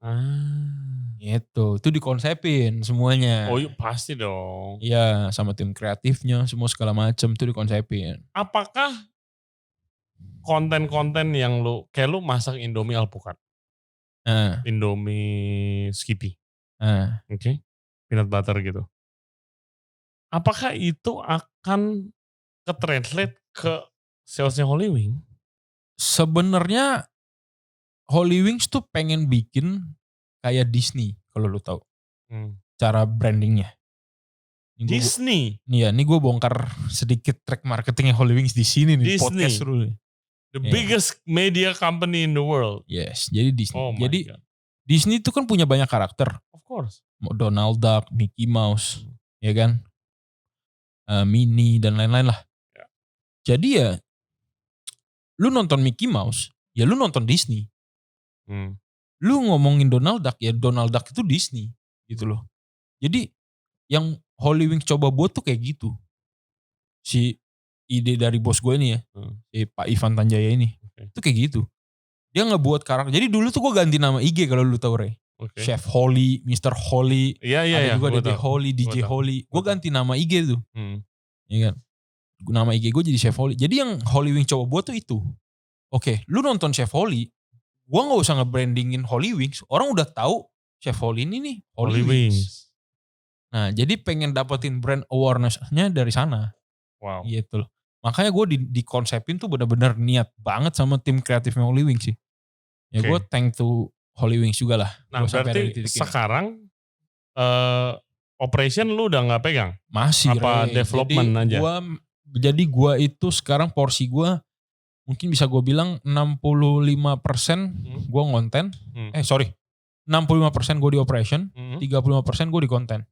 Gitu, itu dikonsepin semuanya. Oh iya pasti dong. Iya, sama tim kreatifnya semua segala macam itu dikonsepin. Apakah konten-konten yang kayak lu masak Indomie alpukat? Indomie Skippy. Oke. Peanut butter gitu. Apakah itu akan ke-translate ke salesnya Holy Wings? Sebenarnya Holy Wings tuh pengen bikin kayak Disney kalau lu tahu. Cara brandingnya. Disney? Iya, ini gue bongkar sedikit track marketingnya Holy Wings di sini nih. Disney. Podcast dulu. The biggest media company in the world. Yes, jadi Disney. Oh jadi God. Disney itu kan punya banyak karakter. Of course. Donald Duck, Mickey Mouse, ya kan? Minnie dan lain-lain lah. Yeah. Jadi ya, lu nonton Mickey Mouse, ya lu nonton Disney. Lu ngomongin Donald Duck, ya Donald Duck itu Disney, gitu loh. Jadi yang Holy Wings coba buat tuh kayak gitu. Si ide dari bos gue ini ya, si Pak Ivan Tanjaya ini, itu kayak gitu. Dia ngebuat karakter. Jadi dulu tuh gue ganti nama IG kalau lu tahu Ray. Chef Holy, Mr. Holy, ada juga DJ Holy, DJ Holy. Gue ganti nama IG tuh. Iya kan? Nama IG gue jadi Chef Holy. Jadi yang Holy Wings coba buat tuh itu. Oke, lu nonton Chef Holy, gue gak usah nge-brandingin Holy Wings. Orang udah tahu Chef Holy ini nih, Holy Wings. Nah, jadi pengen dapetin brand awareness-nya dari sana. Wow. Gitu loh. Makanya gue dikonsepin tuh benar-benar niat banget sama tim kreatifnya Holy Wings sih. Ya gue thank to Holy Wings juga lah. Nah berarti sekarang operation lu udah gak pegang? Masih. Apa development jadi aja? Jadi gue itu sekarang porsi gue mungkin bisa gue bilang 65% gue ngonten. 65% gue di operation, 35% gue di konten.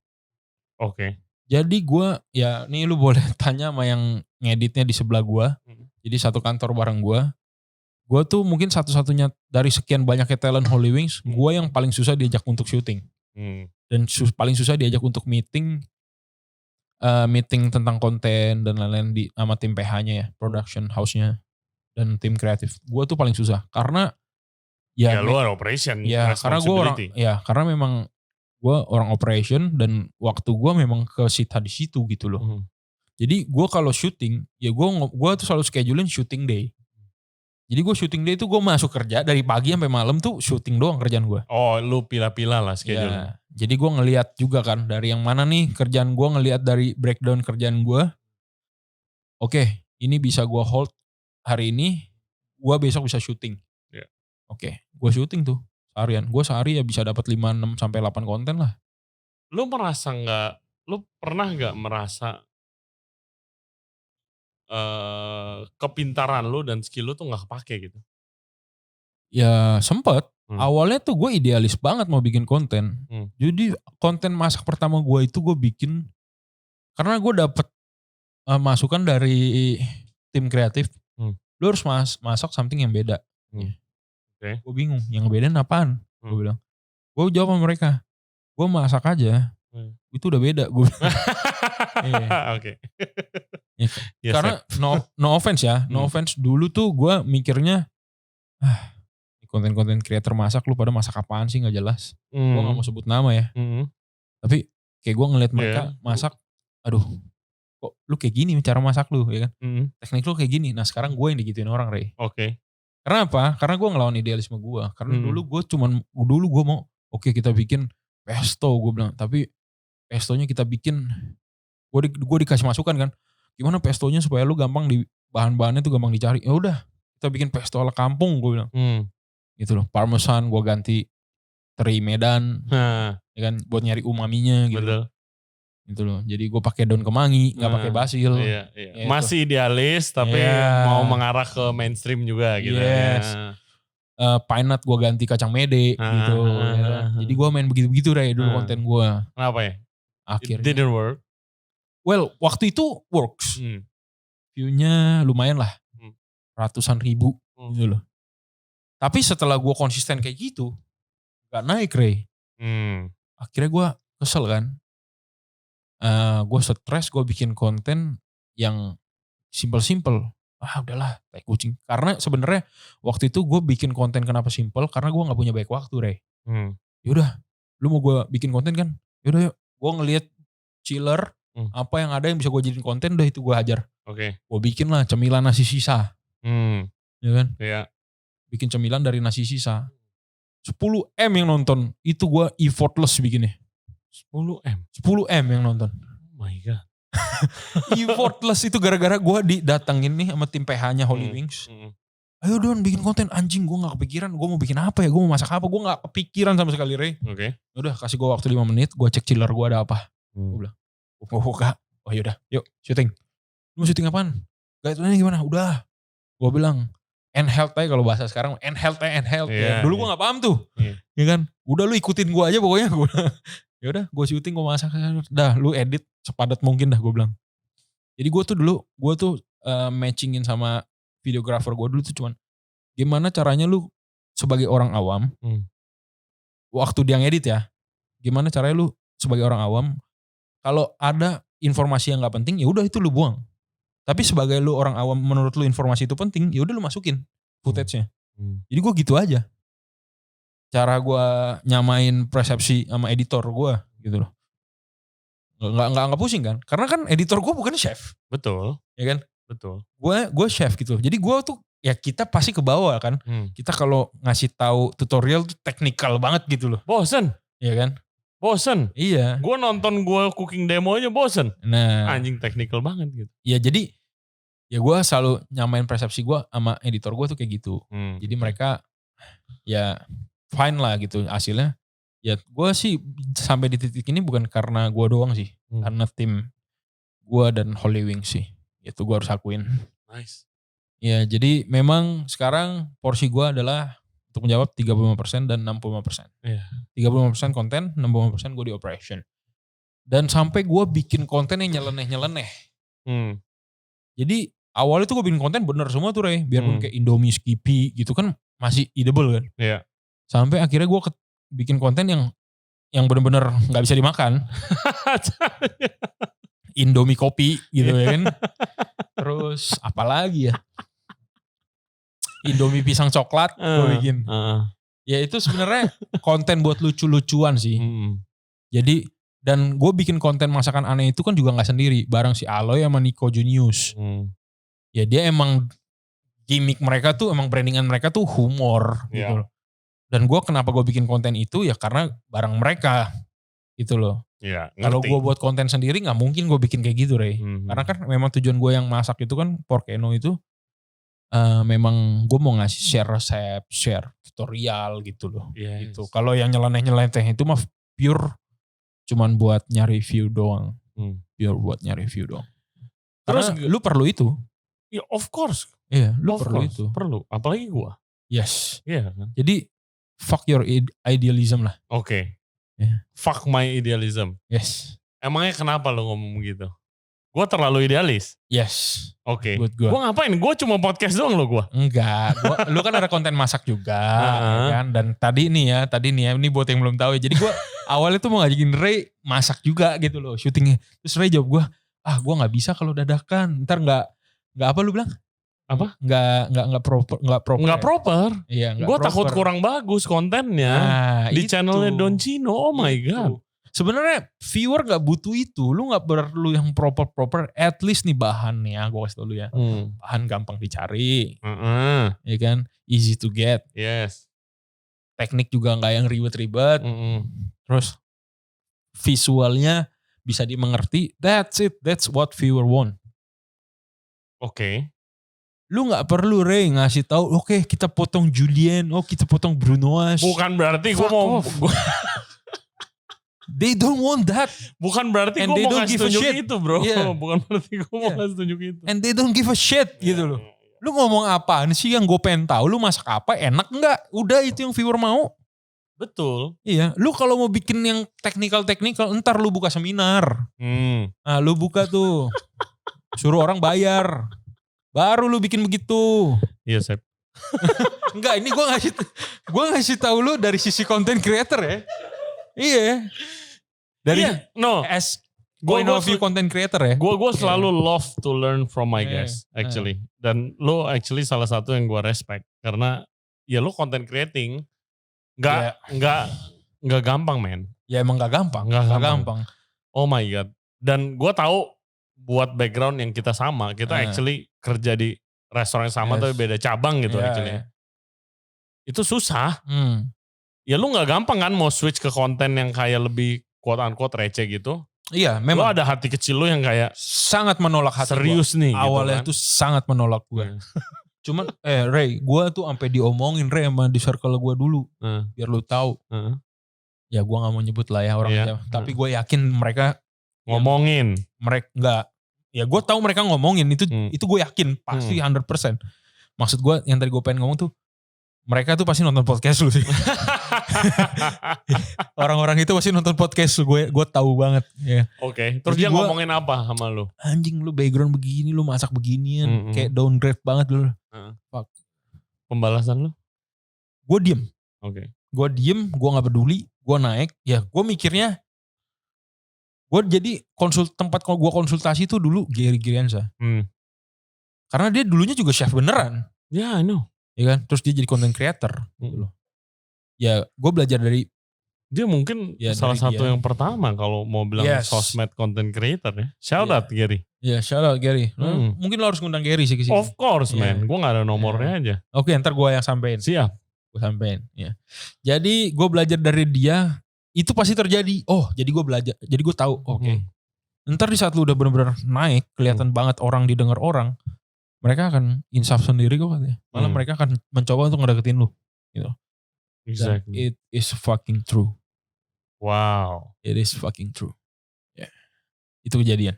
Oke. Jadi gue, ya nih lu boleh tanya sama yang ngeditnya di sebelah gue. Jadi satu kantor bareng gue. Gue tuh mungkin satu-satunya dari sekian banyaknya talent Holy Wings, gue yang paling susah diajak untuk syuting. Dan paling susah diajak untuk meeting tentang konten dan lain-lain sama tim PH-nya ya, production house-nya dan tim kreatif. Gue tuh paling susah karena ya lu orang operation, karena memang gue orang operation dan waktu gue memang kesita di situ gitu loh. Jadi gue kalau syuting, ya gue tuh selalu schedulein syuting day. Jadi gue syuting day itu gue masuk kerja dari pagi sampai malam tuh syuting doang kerjaan gue. Oh lu pilih-pilih lah schedule. Ya, jadi gue ngelihat juga kan dari yang mana nih kerjaan gue, ngelihat dari breakdown kerjaan gue. Oke, ini bisa gue hold hari ini, gue besok bisa syuting. Yeah. Oke, gue syuting tuh seharian. Gue sehari ya bisa dapat 5, 6 sampai 8 konten lah. Lu pernah gak merasa kepintaran lu dan skill lu tuh gak kepake gitu? Ya sempet. Awalnya tuh gue idealis banget mau bikin konten. Jadi konten masak pertama gue itu gue bikin karena gue dapet masukan dari tim kreatif. Lu harus masak something yang beda. Gue bingung yang bedain apaan. Gue bilang. Gue jawab sama mereka. Gue masak aja. Itu udah beda. Gue Oke. Karena no offense ya. No offense. Dulu tuh gue mikirnya. Konten-konten creator masak lu pada masak apaan sih gak jelas. Gue gak mau sebut nama ya. Tapi kayak gue ngeliat mereka masak. Aduh. kok lu kayak gini cara masak lu ya kan. Teknik lu kayak gini. Nah sekarang gue yang digituin orang Ray. Oke. Karena apa? Karena gue ngelawan idealisme gue. Karena dulu gue mau oke, kita bikin pesto gue bilang. Tapi pestonya kita bikin, gue dikasih masukan kan. Gimana pestonya supaya lu gampang bahan-bahannya tuh gampang dicari. Ya udah kita bikin pesto ala kampung gue bilang. Gitu loh. Parmesan gue ganti teri Medan. Ya kan buat nyari umaminya gitu. Betul. Gitu loh. Jadi gue pakai daun kemangi, nggak pakai basil. Iya. Ya, masih idealis tapi mau mengarah ke mainstream juga gitu. Yes. Pine nut gue ganti kacang mede gitu. Ya. Jadi gue main begitu-begitu Ray dulu konten gue. Kenapa ya? Akhirnya. It didn't work. Well, waktu itu works. View-nya lumayan lah. Ratusan ribu gitu loh. Tapi setelah gue konsisten kayak gitu, gak naik Ray. Akhirnya gue kesel kan. Gue stres, gue bikin konten yang simple-simple. Udahlah, tai kucing. Karena sebenarnya waktu itu gue bikin konten kenapa simple, karena gue gak punya banyak waktu Ray. Yaudah, lu mau gue bikin konten kan? Yaudah yuk, gue ngeliat chiller, apa yang ada yang bisa gue jadiin konten, udah itu gue hajar. Oke. Gue bikin lah cemilan nasi sisa. Ya kan? Iya. Bikin cemilan dari nasi sisa. 10M yang nonton, itu gue effortless bikinnya. 10M yang nonton. Oh my God. Effortless itu gara-gara gue didatengin nih sama tim PH-nya Holy Wings. Ayo Don bikin konten, anjing gue gak kepikiran. Gue mau bikin apa ya, gue mau masak apa. Gue gak kepikiran sama sekali Ray. Oke. Udah kasih gue waktu 5 menit, gue cek chiller gue ada apa. Gue bilang, Kak, oh yaudah yuk syuting. Lu mau syuting apaan? Guideline gimana? Udah. Gue bilang, handheld aja kalau bahasa sekarang. Handheld. Yeah, dulu gue gak paham tuh. Ya kan? Udah lu ikutin gue aja pokoknya. Yaudah gue syuting, gue masak. Dah lu edit sepadat mungkin dah gue bilang. Jadi gue tuh matchingin sama videographer gue dulu tuh cuman. Gimana caranya lu sebagai orang awam. Waktu dia ngedit ya. Gimana caranya lu sebagai orang awam. Kalau ada informasi yang gak penting ya udah itu lu buang. Tapi sebagai lu orang awam menurut lu informasi itu penting, ya udah lu masukin footage-nya. Jadi gue gitu aja. Cara gue nyamain persepsi sama editor gue gitu loh. Nggak pusing kan? Karena kan editor gue bukan chef. Betul. Ya kan? Betul. Gue chef gitu. Jadi gue tuh ya kita pasti ke bawah kan. Kita kalau ngasih tahu tutorial tuh teknikal banget gitu loh. Bosen. Iya kan? Bosen. Iya. Gue nonton gue cooking demonya bosen. Nah. Anjing technical banget gitu. Iya jadi ya gue selalu nyamain persepsi gue sama editor gue tuh kayak gitu. Jadi mereka ya fine lah gitu hasilnya. Ya gue sih sampai di titik ini bukan karena gue doang sih. Karena tim gue dan Holy Wings sih. Itu gue harus akuin. Nice. Ya jadi memang sekarang porsi gue adalah untuk menjawab 35% dan 65%. Yeah. 35% konten, 65% gue di operation. Dan sampai gue bikin konten yang nyeleneh-nyeleneh. Jadi awalnya tuh gue bikin konten bener semua tuh Ray. Biarpun kayak Indomie, Skippy gitu kan masih edible kan. Iya. Yeah. Sampai akhirnya gue bikin konten yang bener-bener gak bisa dimakan. Indomie kopi gitu ya kan. Terus apalagi ya. Indomie pisang coklat gue bikin. Ya itu sebenarnya konten buat lucu-lucuan sih. Jadi dan gue bikin konten masakan aneh itu kan juga gak sendiri. Bareng si Aloy sama Nico Junius. Ya dia emang gimmick mereka tuh, emang brandingan mereka tuh humor gitu loh. Dan gue kenapa gue bikin konten itu ya karena bareng mereka gitu loh. Kalau gue buat konten sendiri gak mungkin gue bikin kayak gitu Ray. Karena kan memang tujuan gue yang masak itu kan Porkeno itu. Memang gue mau ngasih share resep, share tutorial gitu loh. Gitu. Kalau yang nyeleneh-nyeleneh itu mah pure cuman buat nyari view doang. Pure buat nyari view doang. Terus lu perlu itu. Ya of course. Iya, lu perlu itu. Perlu, apalagi gue. Yes. Iya kan. Jadi fuck your idealism lah. Oke. Yeah. Fuck my idealism. Yes. Emangnya kenapa lu ngomong gitu? Gue terlalu idealis? Yes. Oke. Gue ngapain? Gue cuma podcast doang lo gue. Enggak. Lu kan ada konten masak juga. Ya kan? Dan tadi nih ya. Ini buat yang belum tahu ya. Jadi gue awalnya tuh mau ngajakin Ray masak juga gitu loh syutingnya. Terus Ray jawab gue, gue gak bisa kalau dadakan. Ntar gak apa lu bilang? Apa? Nggak proper. Nggak proper. Iya. Gue takut kurang bagus kontennya di channelnya Don Chino. Oh my God. Sebenarnya viewer gak butuh itu. Lu gak perlu yang proper. At least nih bahan nih ya. Gue kasih tau lu ya. Bahan gampang dicari. Ya kan. Easy to get. Yes. Teknik juga gak yang ribet-ribet. Terus visualnya bisa dimengerti. That's it. That's what viewer want. Oke. Lu gak perlu Ray ngasih tahu. Oke, kita potong Julien. Oh kita potong Brunoas. Bukan berarti gue mau... They don't want that. Bukan berarti gue mau ngasih tunjuk itu bro. Yeah. Bukan berarti gue mau ngasih tunjuk itu. And they don't give a shit gitu loh. Lu ngomong apaan sih yang gue pengen tahu. Lu masak apa enak enggak. Udah itu yang viewer mau. Betul. Iya. Lu kalau mau bikin yang technical ntar lu buka seminar. Nah lu buka tuh. Suruh orang bayar. Baru lu bikin begitu. Iya Sep. Enggak ini gue ngasih tahu lu dari sisi content creator ya. Iya. Dari as point of view content creator ya. Gue selalu love to learn from my guests actually. Dan lo actually salah satu yang gue respect karena ya lo content creating nggak gampang men. Ya emang nggak gampang. Oh my god. Dan gue tahu buat background yang kita sama, kita actually kerja di restoran yang sama tapi beda cabang gitu actually. Itu susah. Ya lu gak gampang kan mau switch ke konten yang kayak lebih quote-unquote receh gitu. Iya memang. Lu ada hati kecil lu yang kayak sangat menolak hati serius nih. Awalnya gitu kan. tuh sangat menolak gue. Cuman Ray, gue tuh sampai diomongin Ray sama di circle gue dulu. Biar lu tahu. Ya gue gak mau nyebut lah ya orangnya. Tapi gue yakin mereka ngomongin. Mereka enggak. Ya gue tahu mereka ngomongin itu gue yakin pasti 100%. Maksud gue yang tadi gue pengen ngomong tuh mereka tuh pasti nonton podcast lu sih. Orang-orang itu pasti nonton podcast lu, gue tahu banget. Ya. Oke. Terus dia ngomongin apa sama lu? Anjing lu background begini, lu masak beginian, kayak downgrade banget lu. Fuck. Pembalasan lu? Gue diem. Oke. Gue diem, gue nggak peduli, gue naik. Ya gue mikirnya, gue jadi tempat kalau gue konsultasi tuh dulu Gary Giriansa. Karena dia dulunya juga chef beneran. Ya, I know. Ya kan, terus dia jadi content creator gitu loh. Ya, gue belajar dari dia mungkin salah satu yang pertama kalau mau bilang sosmed content creator ya. Shout out Gary. Ya, shout out Gary. Mungkin lo harus ngundang Gary sih ke sini. Of course man, gue gak ada nomornya aja. Oke, ntar gue yang sampein. Siap. Gue sampein. Ya. Jadi gue belajar dari dia, itu pasti terjadi. Oh, jadi gue belajar, jadi gue tahu. Oke. Ntar di saat lu udah benar-benar naik, kelihatan banget orang didengar orang. Mereka akan insaf sendiri kok katanya. Malah mereka akan mencoba untuk ngedeketin lu. Gitu. Exactly. Dan it is fucking true. Wow. It is fucking true. Yeah. Itu kejadian.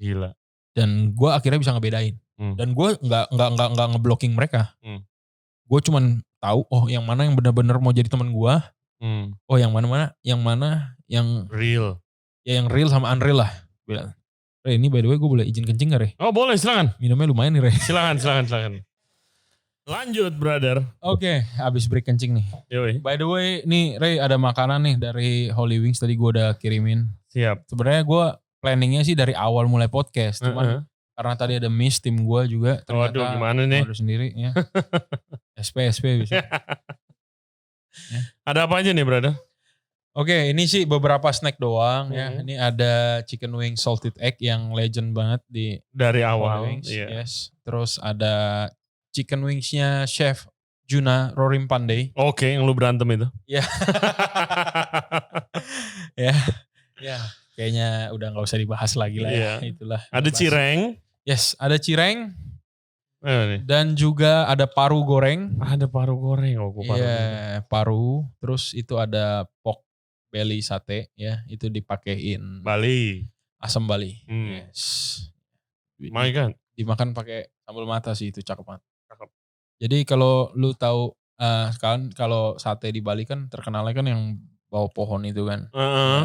Gila. Dan gue akhirnya bisa ngebedain. Dan gue nggak ngeblocking mereka. Gue cuman tahu yang mana yang benar-benar mau jadi teman gue. Oh yang mana yang real. Ya yang real sama unreal lah. Bilang. Ray, ini by the way gue boleh izin kencing gak Ray? Oh boleh, silakan. Minumnya lumayan nih Ray. Silakan. Lanjut brother. Oke, abis break kencing nih. Yoi. By the way, nih Ray ada makanan nih dari Holy Wings tadi gue udah kirimin. Siap. Sebenarnya gue planningnya sih dari awal mulai podcast. Cuman karena tadi ada miss tim gue juga. Waduh gimana nih? Waduh sendiri ya. SP bisa. Ya. Ada apa aja nih brother? Oke, ini sih beberapa snack doang ya. Ini ada chicken wing salted egg yang legend banget dari awal. Wings, yes. Terus ada chicken wingsnya Chef Juna Rorim Pandey. Oke, yang lu berantem itu. Ya. Ya. Kayaknya udah nggak usah dibahas lagi lah ya. Itulah. Ada cireng. Yes, ada cireng. Dan juga ada paru goreng. Ada paru goreng. Iya, paru. Terus itu ada pork belly sate ya, itu dipakein Bali. Asam Bali. Yes. My God. Dimakan pakai sambal mata sih, itu cakep banget. Jadi kalau lu tahu kan kalau sate di Bali kan terkenalnya kan yang bawah pohon itu kan.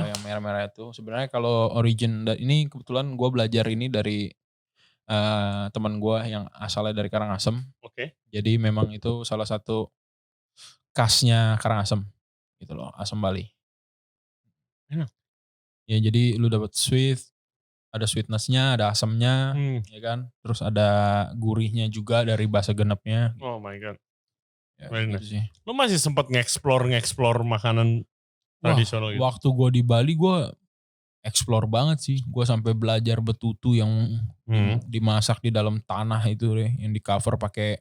Yang merah-merah itu. Sebenarnya kalau origin ini kebetulan gue belajar ini dari teman gue yang asalnya dari Karangasem. Oke. Jadi memang itu salah satu khasnya Karangasem gitu loh, asam Bali. Enak. Ya jadi lu dapat ada sweetness-nya, ada asamnya, ya kan. Terus ada gurihnya juga dari basa genepnya. Oh my God. Ya, gitu sih. Lu masih sempat nge-explore makanan tradisional gitu. Waktu gue di Bali gue explore banget sih. Gue sampai belajar betutu yang dimasak di dalam tanah itu deh, yang di cover pakai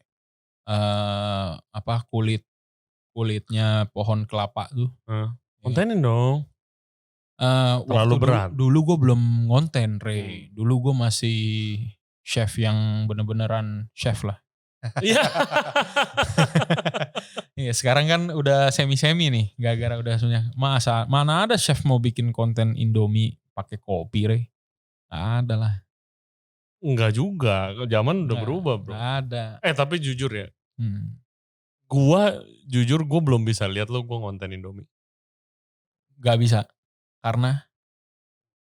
kulitnya pohon kelapa tuh. Kontenin dong. Terlalu berat. Dulu gue belum ngonten, Ray. Dulu gue masih chef yang bener-beneran chef lah. Iya. Iya, sekarang kan udah semi-semi nih, gara-gara udah semuanya. Mana ada chef mau bikin konten Indomie pakai kopi, Ray? Nggak ada lah. Enggak juga, zaman udah berubah bro. Nggak ada. Tapi jujur ya, gua belum bisa lihat lo gua ngonten Indomie. Gak bisa, karena?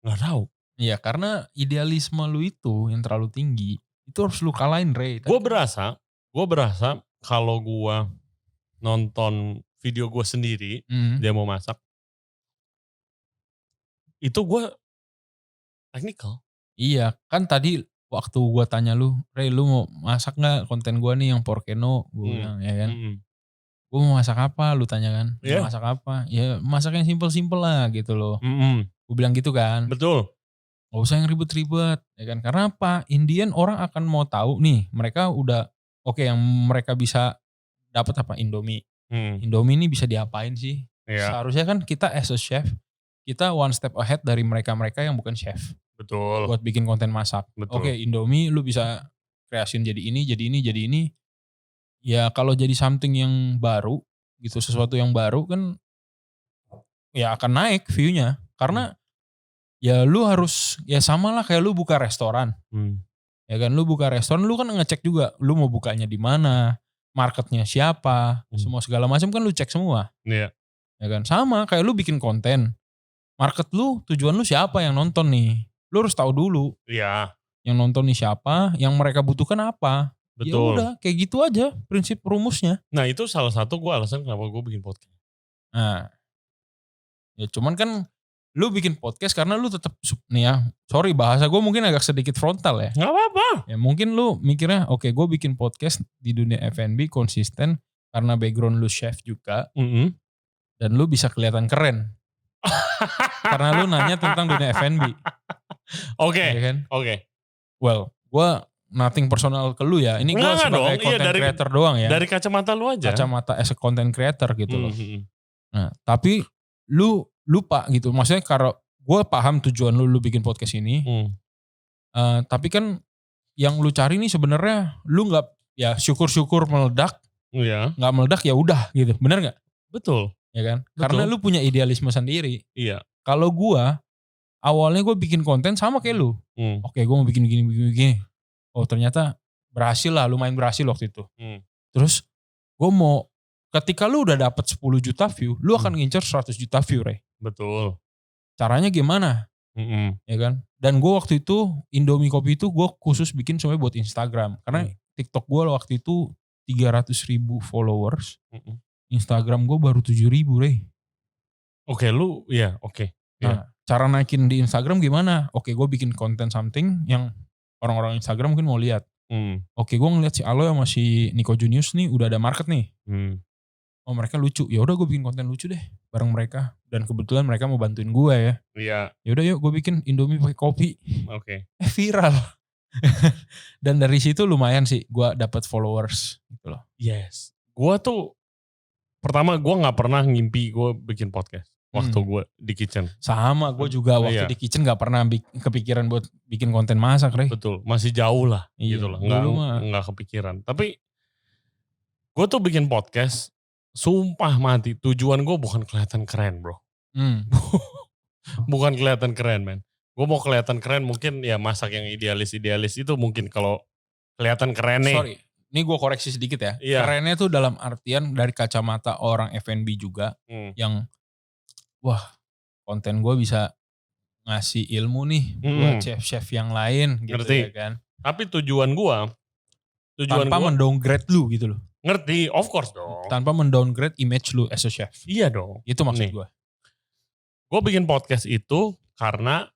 Nggak tahu. Iya, karena idealisme lu itu yang terlalu tinggi, itu harus lu kalahin, Ray. Gue berasa kalau gue nonton video gue sendiri, dia mau masak, itu gue teknikal. Iya, kan tadi waktu gue tanya lu, Ray lu mau masak gak konten gue nih yang Porkeno, gue bilang ya kan. Gue mau masak apa, lu tanya kan. Mau masak apa? Ya masak yang simple-simple lah gitu loh. Gue bilang gitu kan. Betul. Gak usah yang ribet-ribet, ya kan. Karena apa? Indian orang akan mau tahu nih, mereka udah yang mereka bisa dapat apa? Indomie. Indomie ini bisa diapain sih? Seharusnya kan kita as a chef, kita one step ahead dari mereka-mereka yang bukan chef. Betul. Buat bikin konten masak. Indomie lu bisa kreasin jadi ini, jadi ini, jadi ini. Ya kalau jadi something yang baru gitu, sesuatu yang baru kan ya akan naik view-nya. Karena ya lu harus, ya sama lah kayak lu buka restoran. Ya kan, lu buka restoran, lu kan ngecek juga, lu mau bukanya di mana, marketnya siapa, semua segala macam kan lu cek semua. Iya. Ya kan, sama kayak lu bikin konten, market lu, tujuan lu siapa yang nonton nih, lu harus tahu dulu. Iya. Yang nonton nih siapa, yang mereka butuhkan apa. Betul. Ya udah, kayak gitu aja prinsip rumusnya. Nah itu salah satu gue alasan kenapa gue bikin podcast. Nah, ya cuman kan lu bikin podcast karena lu tetap, nih ya, sorry bahasa gue mungkin agak sedikit frontal ya. Gak apa-apa. Ya mungkin lu mikirnya, oke, gue bikin podcast di dunia F&B konsisten karena background lu chef juga. Dan lu bisa kelihatan keren. Karena lu nanya tentang dunia F&B. Oke. Ya kan? Oke. Well, gue nothing personal ke lu ya. Ini gue sebagai content creator doang ya. Dari kacamata lu aja. Kacamata as a content creator gitu loh. Nah, tapi lu lupa gitu. Maksudnya kalau gue paham tujuan lu bikin podcast ini. Tapi kan yang lu cari nih sebenarnya lu nggak, ya syukur-syukur meledak. Iya. Nggak meledak ya udah gitu. Bener nggak? Betul. Ya kan? Betul. Karena lu punya idealisme sendiri. Iya. Kalau gue awalnya gue bikin konten sama kayak lu. Oke, gue mau bikin begini. Oh ternyata berhasil lah, lumayan berhasil waktu itu. Terus gue mau, ketika lu udah dapet 10 juta view, lu akan ngincer 100 juta view, Ray. Betul. Caranya gimana? Ya kan? Dan gue waktu itu, Indomie Kopi itu gue khusus bikin semuanya buat Instagram. Karena TikTok gue waktu itu 300.000 followers. Instagram gue baru 7.000, Ray. Oke, lu, ya oke. Nah, cara naikin di Instagram gimana? Oke, gue bikin konten something yang orang-orang Instagram mungkin mau lihat. Oke, gue ngeliat si Aloy sama si Nico Junius nih udah ada market nih. Oh mereka lucu, ya udah gue bikin konten lucu deh bareng mereka. Dan kebetulan mereka mau bantuin gue ya. Iya. Ya udah yuk gue bikin Indomie pakai kopi. Oke. Viral. Dan dari situ lumayan sih gue dapat followers gitu loh. Yes. Gue tuh pertama gue nggak pernah ngimpi gue bikin podcast. Waktu gue di kitchen. Sama, gue juga waktu di kitchen gak pernah kepikiran buat bikin konten masak, Ray. Betul, masih jauh lah gitu loh. Nggak kepikiran. Tapi gue tuh bikin podcast, sumpah mati. Tujuan gue bukan kelihatan keren bro. Bukan kelihatan keren men. Gue mau kelihatan keren mungkin ya masak yang idealis itu mungkin kalau kelihatan keren nih. Sorry, ini gue koreksi sedikit ya. Iya. Kerennya tuh dalam artian dari kacamata orang F&B juga. Yang wah, konten gue bisa ngasih ilmu nih buat chef-chef yang lain gitu. Ngerti. Ya kan. Tapi tujuan tanpa mendowngrade lu gitu loh. Ngerti, of course dong. Tanpa mendowngrade image lu as a chef. Iya dong. Itu maksud gue. Gue bikin podcast itu karena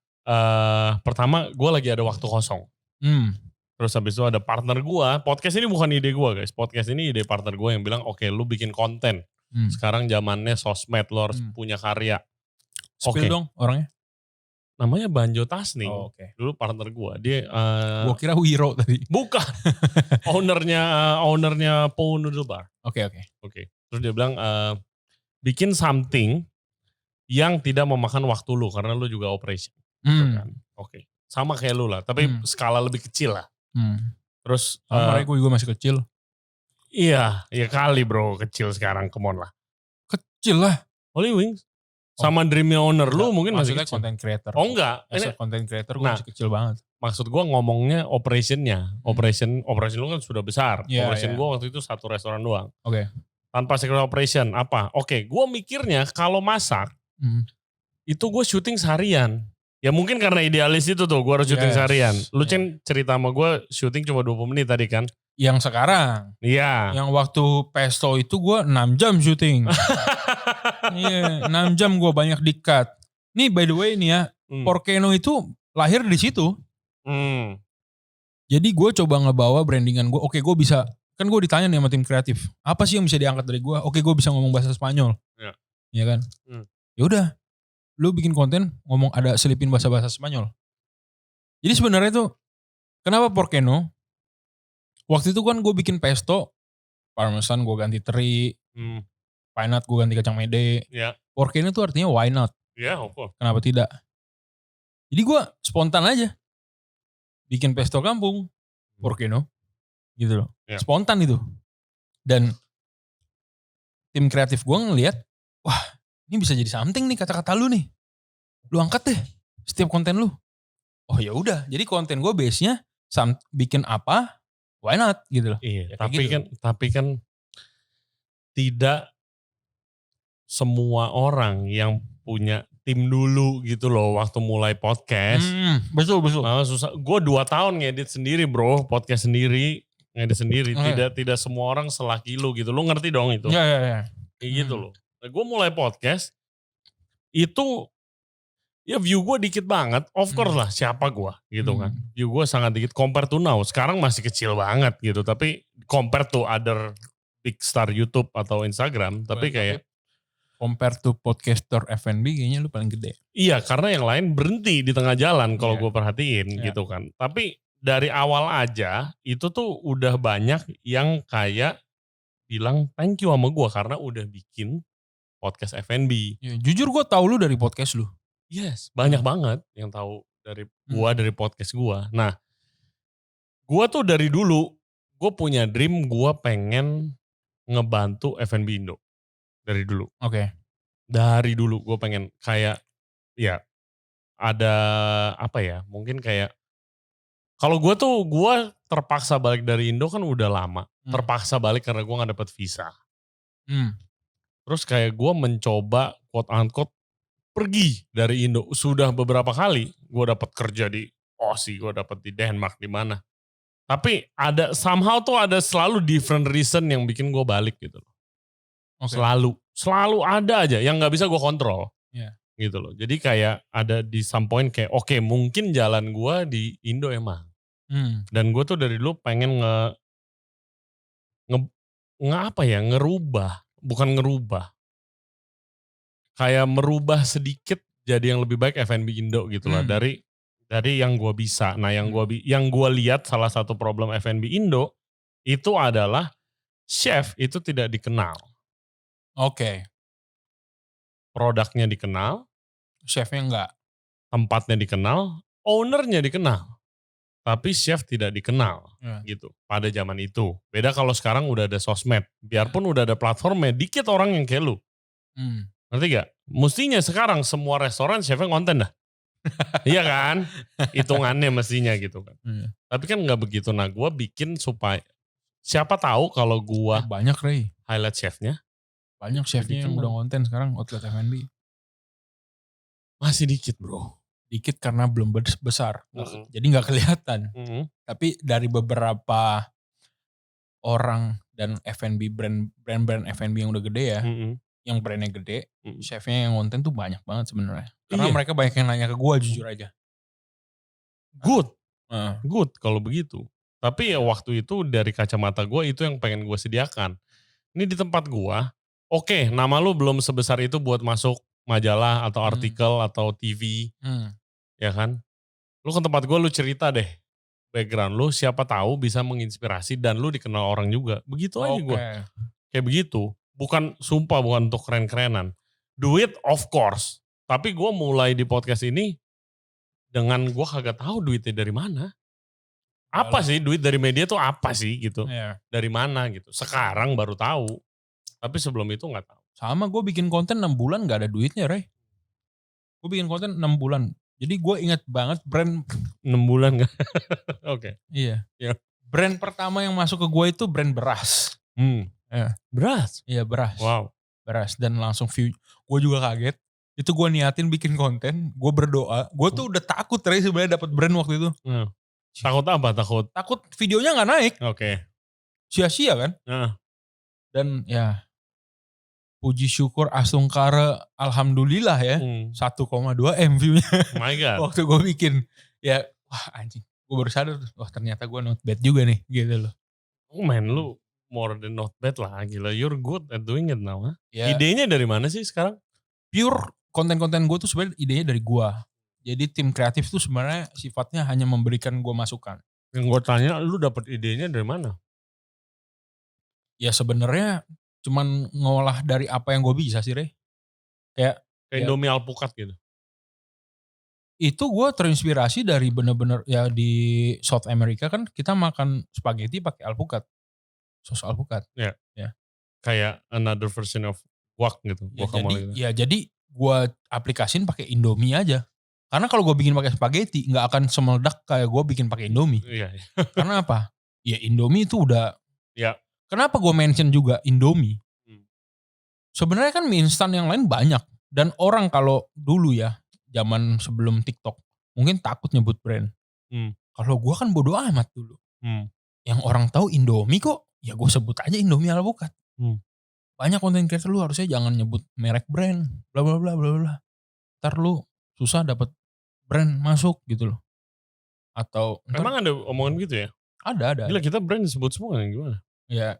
pertama gue lagi ada waktu kosong. Terus habis itu ada partner gue. Podcast ini bukan ide gue guys. Podcast ini ide partner gue yang bilang oke, lu bikin konten. Sekarang zamannya sosmed, lo harus punya karya. Spill dong orangnya. Namanya Banjo Tasning. Oh, oke. Dulu partner gue. Dia Gua kira Wiro tadi. bukan. ownernya Paul Noodle Bar. Oke. Terus dia bilang bikin something yang tidak memakan waktu lu karena lu juga operation. Gitu kan. Oke. Sama kayak lu lah, tapi skala lebih kecil lah. Terus sama gue juga masih kecil. Iya kali bro, kecil sekarang, come on lah. Kecil lah. Holy Wings. Sama Dreamnya Owner lu mungkin masih kecil. Content creator. Oh enggak. Ini content creator gue masih kecil banget. Maksud gue ngomongnya operationnya. Operation lu kan sudah besar. Operation gue waktu itu 1 restoran doang. Oke. Tanpa secret operation apa? Oke, gue mikirnya kalau masak itu gue syuting seharian. Ya mungkin karena idealis itu tuh gue harus syuting seharian. Lu cerita sama gue syuting cuma 20 menit tadi kan. Yang sekarang. Iya. Yang waktu Pesto itu gue 6 jam syuting. Iya, 6 jam gue banyak di-cut. Nih by the way nih ya, Porkeno itu lahir di situ. Jadi gue coba ngebawa brandingan gue. Oke, gue bisa, kan gue ditanya nih sama tim kreatif, apa sih yang bisa diangkat dari gue? Oke, gue bisa ngomong bahasa Spanyol. Iya kan? Ya udah, lu bikin konten ngomong ada selipin bahasa Spanyol. Jadi sebenarnya tuh kenapa Porkeno? Waktu itu kan gue bikin pesto, parmesan gue ganti teri, pine nut gue ganti kacang mede. Porkeno tuh artinya why not? Kenapa tidak? Jadi gue spontan aja bikin pesto kampung Porkeno gitu loh. Spontan itu. Dan tim kreatif gue ngeliat, wah ini bisa jadi something nih kata-kata lu nih. Lu angkat deh setiap konten lu. Oh ya udah, jadi konten gue base-nya bikin apa? Why not gitu loh. Iya, ya, tapi kan tidak semua orang yang punya tim dulu gitu loh waktu mulai podcast. Betul. Susah. Gue 2 tahun ngedit sendiri bro, podcast sendiri, ngedit sendiri. Tidak semua orang selaki lu gitu. Lu ngerti dong itu? Iya. Kayak gitu loh. Nah, gue mulai podcast itu ya view gue dikit banget, of course lah siapa gue gitu kan. View gue sangat dikit compare to now, sekarang masih kecil banget gitu. Tapi compare to other big star YouTube atau Instagram, tapi kayak compare to podcaster F&B kayaknya lu paling gede. Iya karena yang lain berhenti di tengah jalan kalau gue perhatiin gitu kan. Tapi dari awal aja itu tuh udah banyak yang kayak bilang thank you sama gue karena udah bikin podcast F&B. Ya, jujur gue tahu lu dari podcast lu. Yes, banyak banget yang tahu dari gua dari podcast gua. Nah, gua tuh dari dulu gua punya dream gua pengen ngebantu F&B Indo. Dari dulu. Oke. Dari dulu gua pengen kayak ya ada apa ya? Mungkin kayak kalau gua terpaksa balik dari Indo kan udah lama. Terpaksa balik karena gua enggak dapat visa. Terus kayak gua mencoba quote unquote pergi dari Indo sudah beberapa kali. Gue dapat kerja di Aussie, gue dapat di Denmark, di mana. Tapi ada somehow tuh ada selalu different reason yang bikin gue balik gitu loh. Selalu ada aja yang nggak bisa gue kontrol. Gitu loh. Jadi kayak ada di some point kayak oke, mungkin jalan gue di Indo emang. Dan gue tuh dari dulu pengen ngerubah. Kayak merubah sedikit jadi yang lebih baik F&B Indo gitu lah dari yang gue bisa. Nah yang gue lihat salah satu problem F&B Indo itu adalah chef itu tidak dikenal. Oke. Produknya dikenal, chefnya enggak. Tempatnya dikenal, ownernya dikenal, tapi chef tidak dikenal gitu pada zaman itu. Beda kalau sekarang udah ada sosmed, biarpun udah ada platformnya, dikit orang yang kayak lu. Ngerti gak? Mestinya sekarang semua restoran chefnya konten dah. Iya kan? Hitungannya mestinya gitu kan. Tapi kan gak begitu. Nah gue bikin supaya, siapa tahu kalau gue banyak Ray. Highlight chefnya. Banyak chefnya yang udah konten sekarang outlet F&B. Masih dikit bro. Dikit karena belum besar. Jadi gak kelihatan. Tapi dari beberapa orang dan F&B brand F&B yang udah gede ya. Yang brandnya gede, chefnya yang konten tuh banyak banget sebenarnya. Karena mereka banyak yang nanya ke gue jujur aja. Good kalau begitu. Tapi ya waktu itu dari kacamata gue itu yang pengen gue sediakan. Ini di tempat gue, Oke, nama lu belum sebesar itu buat masuk majalah atau artikel atau TV, ya kan? Lu ke tempat gue, lu cerita deh background lu, siapa tahu bisa menginspirasi dan lu dikenal orang juga. Begitu aja gue. Kayak begitu. Bukan, sumpah bukan untuk keren-kerenan. Duit of course. Tapi gue mulai di podcast ini dengan gue kagak tahu duitnya dari mana. Apa sih duit dari media tuh apa sih gitu. Dari mana gitu. Sekarang baru tahu. Tapi sebelum itu gak tahu. Sama, gue bikin konten 6 bulan gak ada duitnya, Ray. Gue bikin konten 6 bulan. Jadi gue ingat banget brand 6 bulan gak? Oke. Iya. Ya. Brand pertama yang masuk ke gue itu brand beras. Ya. Beras? Iya, beras. Wow. Beras, dan langsung view. Gue juga kaget. Itu gue niatin bikin konten, gue berdoa. Gue tuh udah takut, Ray, sebenarnya dapat brand waktu itu. Takut apa? Takut videonya gak naik. Oke. Sia-sia kan? Dan ya, puji syukur asungkara alhamdulillah ya. 1,2 M view-nya. Oh my God. Waktu gue bikin. Ya, wah anjing. Gue baru sadar, wah ternyata gue not bad juga nih. Gitu loh. Oh man, lu more than not bad lah. Gila, you're good at doing it now. Huh? Ya, idenya dari mana sih sekarang? Pure konten-konten gue tuh sebenarnya idenya dari gue. Jadi tim kreatif tuh sebenarnya sifatnya hanya memberikan gue masukan. Yang gue tanya, lu dapet idenya dari mana? Ya sebenarnya cuman ngolah dari apa yang gue bisa sih, Rey. Kayak Indomie alpukat gitu. Itu gue terinspirasi dari bener-bener ya di South America kan kita makan spaghetti pakai alpukat. Sos alpukat. Ya. Ya. Kayak another version of guac gitu. Ya, jadi gue aplikasin pakai Indomie aja. Karena kalau gue bikin pakai spaghetti nggak akan semeledak kayak gue bikin pakai Indomie. Iya. Karena apa? Ya Indomie itu udah. Ya. Kenapa gue mention juga Indomie? Sebenarnya kan mie instan yang lain banyak. Dan orang kalau dulu ya, zaman sebelum TikTok, mungkin takut nyebut brand. Kalau gue kan bodo amat dulu. Yang orang tahu Indomie kok, ya gue sebut aja Indomie alpukat. Banyak konten creator, lu harusnya jangan nyebut merek brand, bla bla bla bla bla. Ntar lu susah dapat brand masuk gitu loh. Atau emang ada omongan gitu ya? Ada. Gila, kita brand disebut semua gimana? Ya.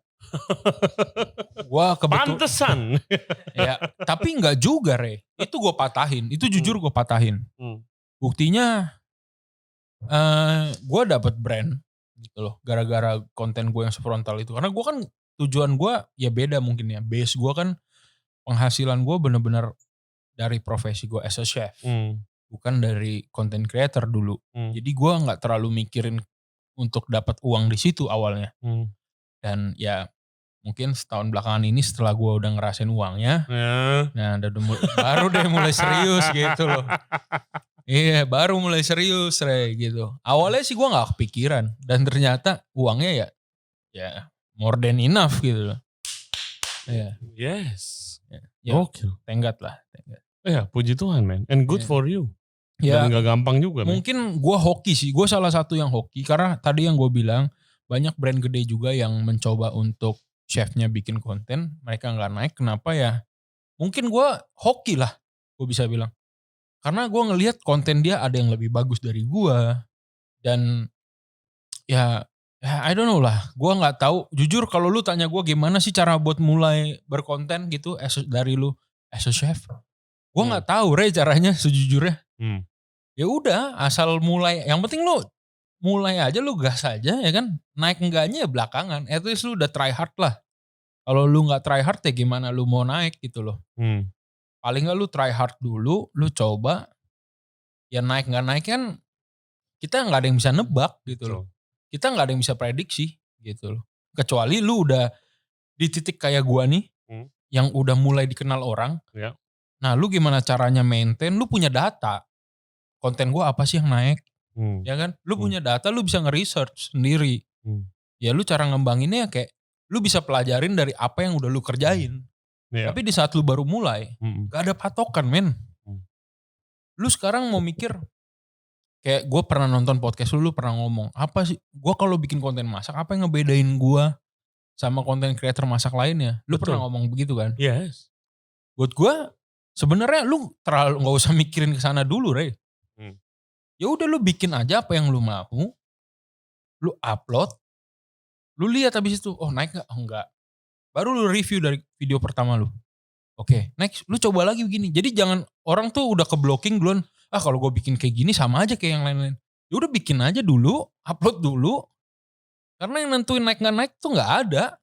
Gua pantesan. Ya, tapi enggak juga, Re. Itu gue patahin. Itu jujur gue patahin. Buktinya gue dapet brand gitu loh. Gara-gara konten gue yang sefrontal itu. Karena gue kan tujuan gue ya beda mungkin ya. Base gue kan penghasilan gue bener-bener dari profesi gue as a chef. Bukan dari content creator dulu. Jadi gue gak terlalu mikirin untuk dapat uang di situ awalnya. Dan ya mungkin setahun belakangan ini setelah gue udah ngerasain uangnya. Nah baru deh mulai serius gitu loh. Iya, baru mulai serius, Re, gitu. Awalnya sih gue gak kepikiran. Dan ternyata uangnya ya more than enough gitu loh. Iya. Yes. Ya, Oke. Tenggat lah. Ya, puji Tuhan, man. And good for you. Ya, dan gak gampang juga. Mungkin gue hoki sih. Gue salah satu yang hoki. Karena tadi yang gue bilang, banyak brand gede juga yang mencoba untuk chefnya bikin konten. Mereka gak naik. Kenapa ya? Mungkin gue hoki lah. Gue bisa bilang. Karena gue ngelihat konten dia ada yang lebih bagus dari gue. Dan ya I don't know lah. Gue gak tahu. Jujur kalau lu tanya gue gimana sih cara buat mulai berkonten gitu. Dari lu as a chef. Gue gak tahu, Re, caranya sejujurnya. Ya udah, asal mulai. Yang penting lu mulai aja, lu gas aja ya kan. Naik enggaknya ya belakangan. At least lu udah try hard lah. Kalau lu gak try hard ya gimana lu mau naik gitu loh. Paling gak lu try hard dulu, lu coba. Ya naik gak naik kan kita gak ada yang bisa nebak gitu loh. Kita gak ada yang bisa prediksi gitu loh. Kecuali lu udah di titik kayak gua nih. Yang udah mulai dikenal orang. Nah lu gimana caranya maintain, lu punya data. Konten gua apa sih yang naik. Ya kan, lu punya data, lu bisa nge-research sendiri. Ya lu cara ngembanginnya kayak, lu bisa pelajarin dari apa yang udah lu kerjain. Tapi di saat lu baru mulai, gak ada patokan, men. Lu sekarang mau mikir, kayak gue pernah nonton podcast lu pernah ngomong, apa sih, gue kalau bikin konten masak, apa yang ngebedain gue sama konten creator masak lainnya? Lu pernah ngomong begitu kan? Yes. Buat gue, sebenarnya lu terlalu gak usah mikirin kesana dulu, Re. Ya udah lu bikin aja apa yang lu mau, lu upload, lu lihat habis itu, oh naik gak? Oh enggak. Baru lu review dari video pertama lu. Oke, next lu coba lagi begini. Jadi jangan orang tuh udah ke-blocking duluan. Kalau gue bikin kayak gini sama aja kayak yang lain-lain. Ya udah bikin aja dulu, upload dulu. Karena yang nentuin naik gak naik tuh gak ada.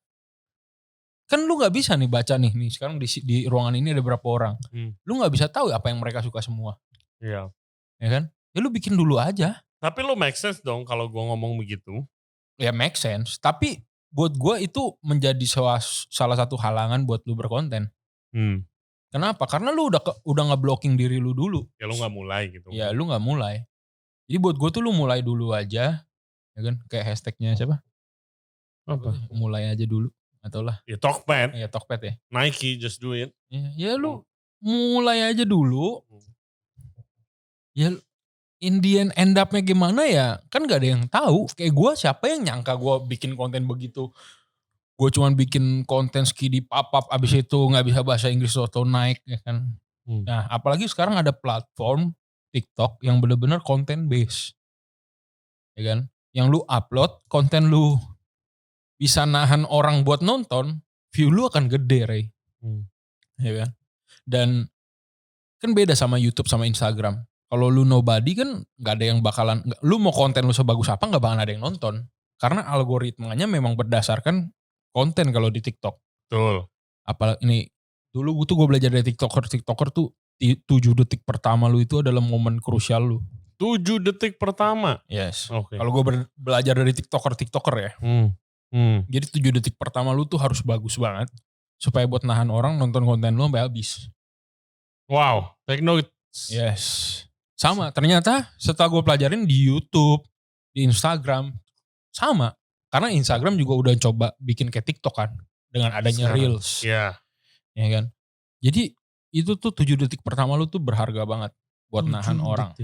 Kan lu gak bisa nih baca nih sekarang di ruangan ini ada berapa orang. Lu gak bisa tahu apa yang mereka suka semua. Iya. Ya kan? Ya lu bikin dulu aja. Tapi lu make sense dong kalau gue ngomong begitu. Ya make sense. Tapi buat gue itu menjadi salah satu halangan buat lu berkonten. Kenapa? Karena lu udah nge-blocking diri lu dulu. Ya lu gak mulai gitu. Ya lu gak mulai. Jadi buat gue tuh lu mulai dulu aja. Ya kan? Kayak hashtagnya siapa? Apa? Mulai aja dulu. Atau lah. Ya Tokped. Ya Tokped ya. Nike, just do it. Ya lu mulai aja dulu. Ya in the end up-nya gimana ya? Kan gak ada yang tahu. Kayak gue siapa yang nyangka gue bikin konten begitu. Gue cuman bikin konten skidi pop-up abis itu gak bisa bahasa Inggris atau naik ya kan. Nah apalagi sekarang ada platform TikTok yang bener-bener konten base. Ya kan. Yang lu upload konten lu bisa nahan orang buat nonton, view lu akan gede Ray. Ya kan. Dan kan beda sama YouTube sama Instagram. Kalau lu nobody kan gak ada yang bakalan, lu mau konten lu sebagus apa gak bakalan ada yang nonton. Karena algoritmanya memang berdasarkan konten kalau di TikTok. Betul. Apalagi ini dulu gue belajar dari TikToker tuh 7 detik pertama lu itu adalah momen krusial lu. 7 detik pertama? Yes. Okay. Kalau gue belajar dari TikToker ya. Jadi 7 detik pertama lu tuh harus bagus banget. Supaya buat nahan orang nonton konten lu sampai habis. Wow, take notes. Yes. Sama, ternyata setelah gue pelajarin di YouTube, di Instagram, sama. Karena Instagram juga udah coba bikin kayak TikTok kan. Dengan adanya Reels. Iya. Ya kan. Jadi itu tuh 7 detik pertama lu tuh berharga banget. Buat nahan orang.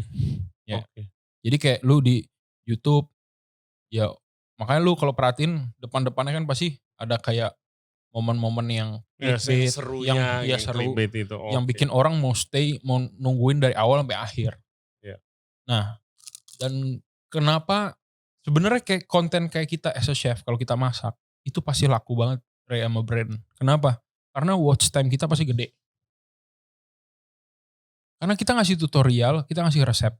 Ya. Okay. Jadi kayak lu di YouTube, ya makanya lu kalau perhatiin depan-depannya kan pasti ada kayak momen-momen yang clickbait, serunya, yang seru, itu. Yang bikin orang mau stay, mau nungguin dari awal sampai akhir. Yeah. Nah, dan kenapa sebenarnya kayak konten kayak kita as a chef kalau kita masak itu pasti laku banget Ray sama brand. Kenapa? Karena watch time kita pasti gede. Karena kita ngasih tutorial, kita ngasih resep,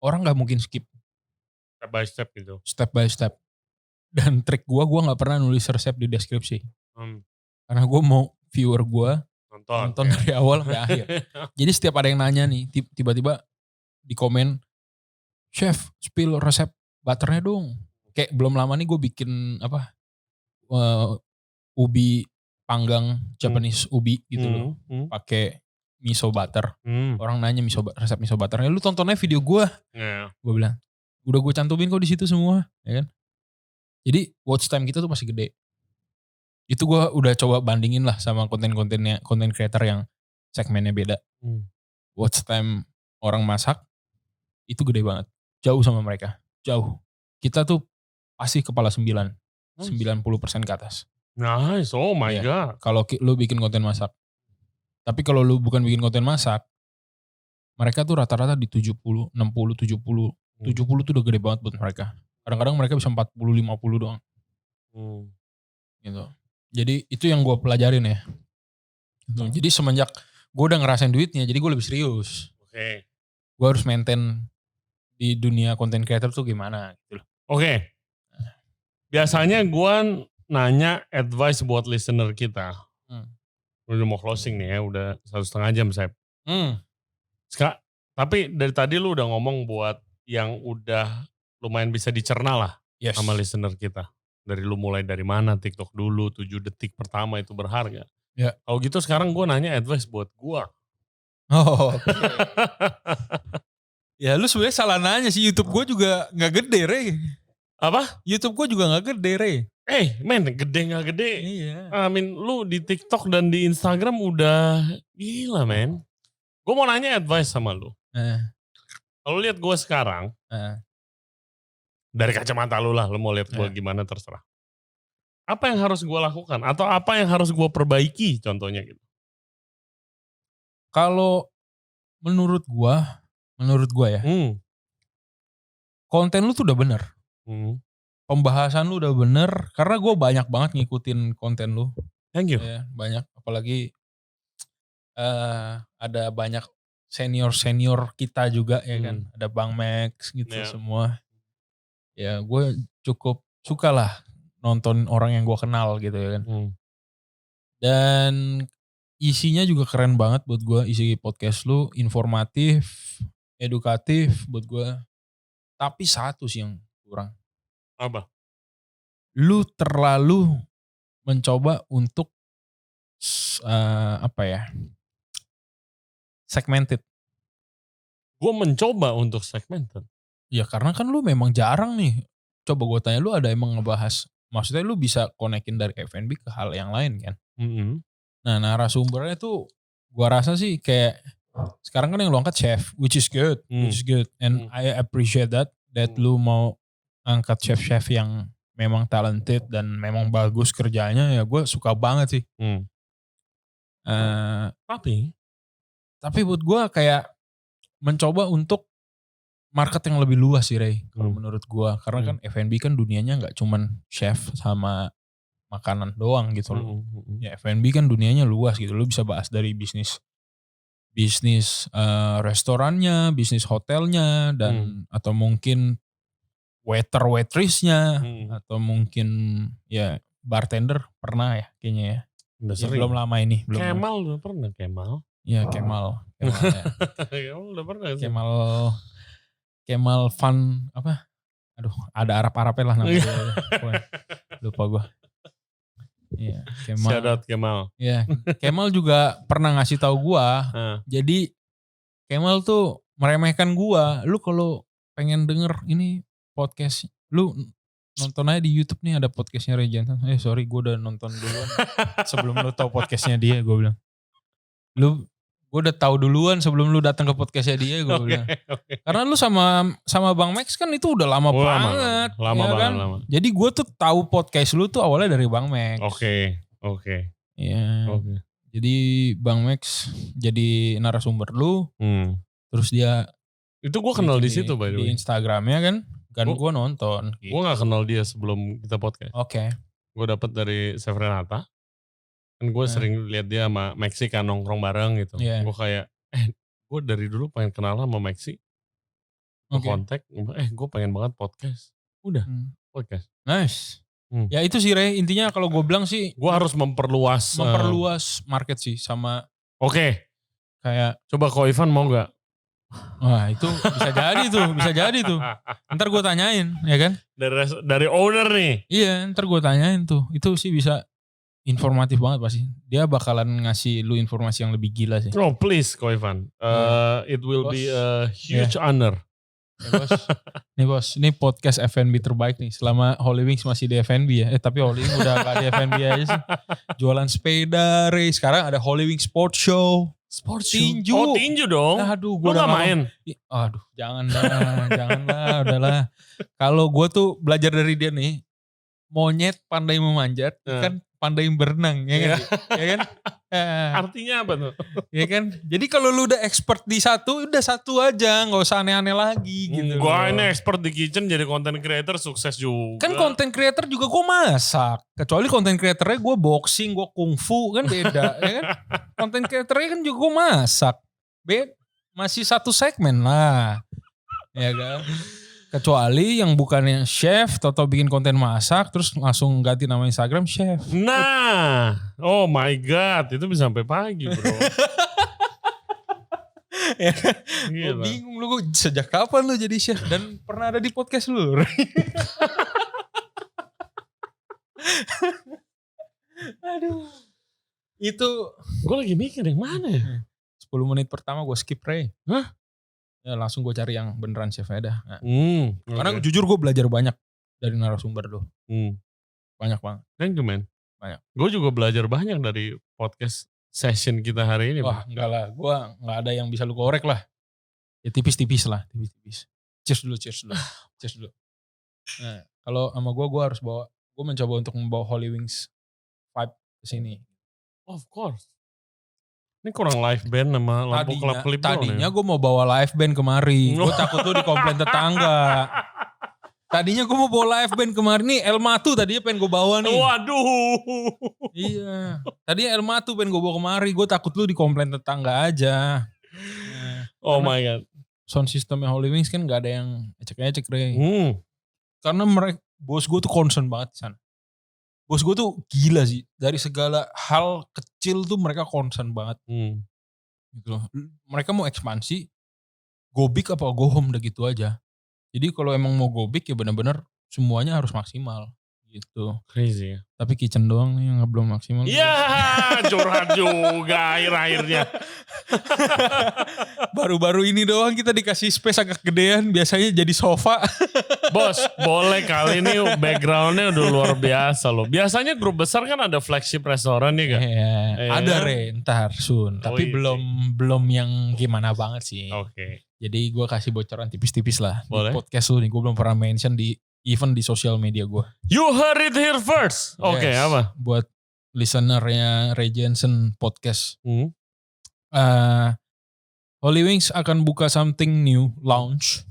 orang nggak mungkin skip. Step by step gitu. Step by step. Dan trik gue nggak pernah nulis resep di deskripsi. Karena gue mau viewer gue nonton dari awal sampai akhir. Jadi setiap ada yang nanya nih, tiba-tiba di komen, chef spill resep butternya dong. Kayak belum lama nih gue bikin ubi panggang Japanese ubi gitu loh. Pakai miso butter. Orang nanya resep miso butternya, lu tontonnya video gue. Gue bilang, udah gue cantumin kok di situ semua, ya kan? Jadi watch time kita tuh masih gede. Itu gue udah coba bandingin lah sama konten creator yang segmennya beda. Watch time orang masak itu gede banget. Jauh sama mereka. Jauh. Kita tuh pasti kepala 9. 90% ke atas. Nice, oh my God. Kalau lu bikin konten masak. Tapi kalau lu bukan bikin konten masak, mereka tuh rata-rata di 70, 60, 70. 70 tuh udah gede banget buat mereka. Kadang-kadang mereka bisa 40, 50 doang. Gitu. Jadi itu yang gue pelajarin ya. Jadi semenjak gue udah ngerasain duitnya, jadi gue lebih serius. Oke. Gue harus maintain di dunia content creator tuh gimana gitu loh. Oke. Biasanya gue nanya advice buat listener kita. Udah mau closing nih ya, udah 1,5 jam Sep. Tapi dari tadi lu udah ngomong buat yang udah lumayan bisa dicerna lah sama listener kita. Dari lu mulai dari mana, TikTok dulu, 7 detik pertama itu berharga. Ya. Kalau gitu sekarang gue nanya advice buat gue. Oh, okay. Ya lu sebenarnya salah nanya sih, YouTube gue juga gak gede Rey. Apa? YouTube gue juga gak gede Rey. Men, gede gak gede? Iya. Lu di TikTok dan di Instagram udah gila men. Gue mau nanya advice sama lu. Kalau lihat gue sekarang, dari kacamata lu lah, lu mau lihat gue gimana terserah. Apa yang harus gue lakukan? Atau apa yang harus gue perbaiki contohnya gitu? Kalau menurut gue ya, konten lu tuh udah bener. Pembahasan lu udah bener, karena gue banyak banget ngikutin konten lu. Thank you. Ya, banyak. Apalagi ada banyak senior kita juga ya kan. Ada Bang Max gitu semua. Ya gue cukup suka lah nonton orang yang gue kenal gitu ya kan. Dan isinya juga keren banget buat gue. Isi podcast lu informatif, edukatif buat gue. Tapi satu sih yang kurang. Apa? Lu terlalu mencoba untuk segmented. Gue mencoba untuk segmented. Ya karena kan lu memang jarang nih. Coba gue tanya lu ada emang ngebahas. Maksudnya lu bisa konekin dari F&B ke hal yang lain kan. Nah narasumbernya tuh gue rasa sih kayak sekarang kan yang lu angkat chef, which is good. And I appreciate that lu mau angkat chef-chef yang memang talented dan memang bagus kerjanya, ya gue suka banget sih. Tapi buat gue kayak mencoba untuk market yang lebih luas sih Ray, kalau menurut gue. Karena kan F&B kan dunianya gak cuman chef sama makanan doang gitu loh. Ya F&B kan dunianya luas gitu, lu bisa bahas dari bisnis restorannya, bisnis hotelnya, dan atau mungkin waitressnya, atau mungkin ya bartender pernah ya kayaknya ya. Ya belum lama ini. Kemal udah pernah, Kemal. Iya Kemal ya. Kemal udah pernah sih. Kemal Fun apa? Aduh, ada Arab-Arabnya lah namanya. Lupa gue. Iya, Kemal. Shout out Kemal. Iya, Kemal juga pernah ngasih tahu gua. Jadi Kemal tuh meremehkan gua. Lu kalau pengen denger ini podcast, lu nonton aja di YouTube nih ada podcastnya Ray Johnson. Sorry gua udah nonton duluan sebelum lu tahu podcastnya dia, gua bilang. Gua udah tahu duluan sebelum lu datang ke podcastnya dia, gua bilang. Karena lu sama Bang Max kan itu udah lama banget. Lama ya banget. Kan? Lama. Jadi gua tuh tahu podcast lu tuh awalnya dari Bang Max. Oke. Iya. Jadi Bang Max jadi narasumber lu. Terus dia itu gua kenal di situ by the way. Di Instagramnya kan gua nonton. Gitu. Gua gak kenal dia sebelum kita podcast. Oke. Gua dapet dari Chef Renata. Kan gue sering lihat dia sama Maxi kan nongkrong bareng gitu. Gue kayak, gue dari dulu pengen kenal sama Maxi. Gue kontak, gue pengen banget podcast. Udah, podcast. Nice. Ya itu sih Ray, intinya kalau gue bilang sih. Gue harus memperluas market sih sama. Kayak. Coba Ko Ivan mau gak? Wah itu bisa jadi tuh. Ntar gue tanyain, ya kan? Dari owner nih? Iya, ntar gue tanyain tuh. Itu sih bisa. Informatif banget pasti. Dia bakalan ngasih lu informasi yang lebih gila sih. Oh please Ko Ivan. It will be a huge honor. Nih bos, ini podcast F&B terbaik nih. Selama Holy Wings masih di F&B ya. Tapi Holy Wings udah gak di F&B aja sih. Jualan sepeda, Ray. Sekarang ada Holy Wings Sports Show. Tinju. Oh tinju dong. Aduh, gue udah main. Aduh, janganlah, udahlah. Kalau gue tuh belajar dari dia nih. Monyet pandai memanjat, kan pandai berenang, ya kan? Ya kan? Artinya apa tuh? Ya kan? Jadi kalau lu udah expert di satu, udah satu aja, nggak usah aneh-aneh lagi gitu. Gua ini expert di kitchen, jadi content creator sukses juga. Kan content creator juga gue masak. Kecuali content creatornya gue boxing, gue kungfu, kan beda, ya kan? Content creatornya kan juga gue masak. Masih satu segmen lah, ya kan? Kecuali yang bukannya chef, atau bikin konten masak, terus langsung ganti nama Instagram chef. Nah, oh my god, itu bisa sampai pagi bro. Ya kan? Gue bingung lu, sejak kapan lu jadi chef? Dan pernah ada di podcast lu? Aduh. Itu. Gue lagi mikir yang mana ya? 10 menit pertama gue skip Ray. Hah? Ya langsung gue cari yang beneran chef aja dah. Nah. Karena jujur gue belajar banyak dari narasumber lu. Banyak banget. Thank you man. Banyak. Gue juga belajar banyak dari podcast session kita hari ini. Wah enggak lah, gue gak ada yang bisa lu korek lah. Ya tipis-tipis lah, tipis-tipis. Cheers dulu. Nah kalau sama gue harus bawa, gue mencoba untuk membawa Holy Wings vibe ke sini. Of course. Ini kurang live band sama lampu kelap-kelip. Tadinya gue mau bawa live band kemari. Gue takut lu dikomplain tetangga. Tadinya gue mau bawa live band kemarin nih, El Matu tadinya pengen gue bawa nih. Waduh. Iya, tadinya El Matu pengen gue bawa kemari, gue takut lu dikomplain tetangga aja. Nah, Oh my god. Sound systemnya Holy Wings kan gak ada yang ecek-ecek, Ray. Karena bos gue tuh concern banget di sana. Bos gue tuh gila sih, dari segala hal kecil tuh mereka concern banget. Gitu loh. Mereka mau ekspansi, go big apa go home udah gitu aja. Jadi kalau emang mau go big ya benar-benar semuanya harus maksimal gitu. Crazy ya. Tapi kitchen doang nih yang belum maksimal. Iya, curhat juga akhir-akhirnya. Baru-baru ini doang kita dikasih space agak gedean, biasanya jadi sofa. Bos, boleh kali ini backgroundnya udah luar biasa loh. Biasanya grup besar kan ada flagship restoran nih kan? Iya, ada ntar soon. Tapi iya belum yang gimana banget sih. Oke. Jadi gue kasih bocoran tipis-tipis lah. Boleh. Di podcast lu nih, gue belum pernah mention di even di sosial media gue. You heard it here first. Oke, apa? Buat listenernya Ray Jensen podcast. Holy Wings akan buka something new, lounge.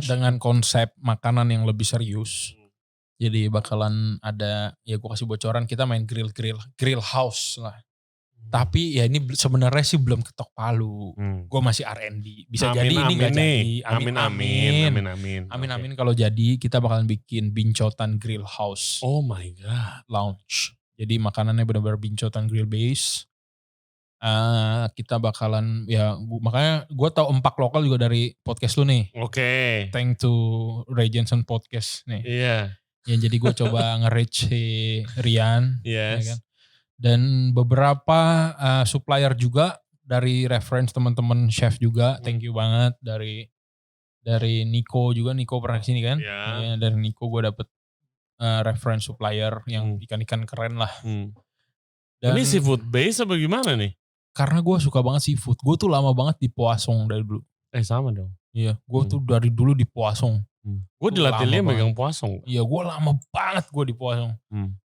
Dengan konsep makanan yang lebih serius. Jadi bakalan ada, ya gue kasih bocoran, kita main grill house lah. Tapi ya ini sebenarnya sih belum ketok palu. Gue masih R&D. Bisa jadi ini gak jadi. Amin kalau jadi kita bakalan bikin bincotan grill house. Oh my god. Lounge. Jadi makanannya benar-benar bincotan grill base. Kita bakalan ya makanya gue tau empak lokal juga dari podcast lu nih. Oke. Thank to Ray Jensen podcast nih. Iya. Ya jadi gue coba nge-reach si Rian. Yes. Ya kan? Dan beberapa supplier juga dari reference teman-teman chef juga. Thank you banget dari Nico juga. Nico pernah kesini kan? Yeah. Ya, dari Nico gue dapet reference supplier yang ikan-ikan keren lah. Dan ini seafood base apa gimana nih? Karena gue suka banget seafood. Gue tuh lama banget di Poisson dari dulu. Sama dong. Iya, gue tuh dari dulu di Poisson. Gue dilatihnya megang Poisson. Iya, gue lama banget gue di Poisson.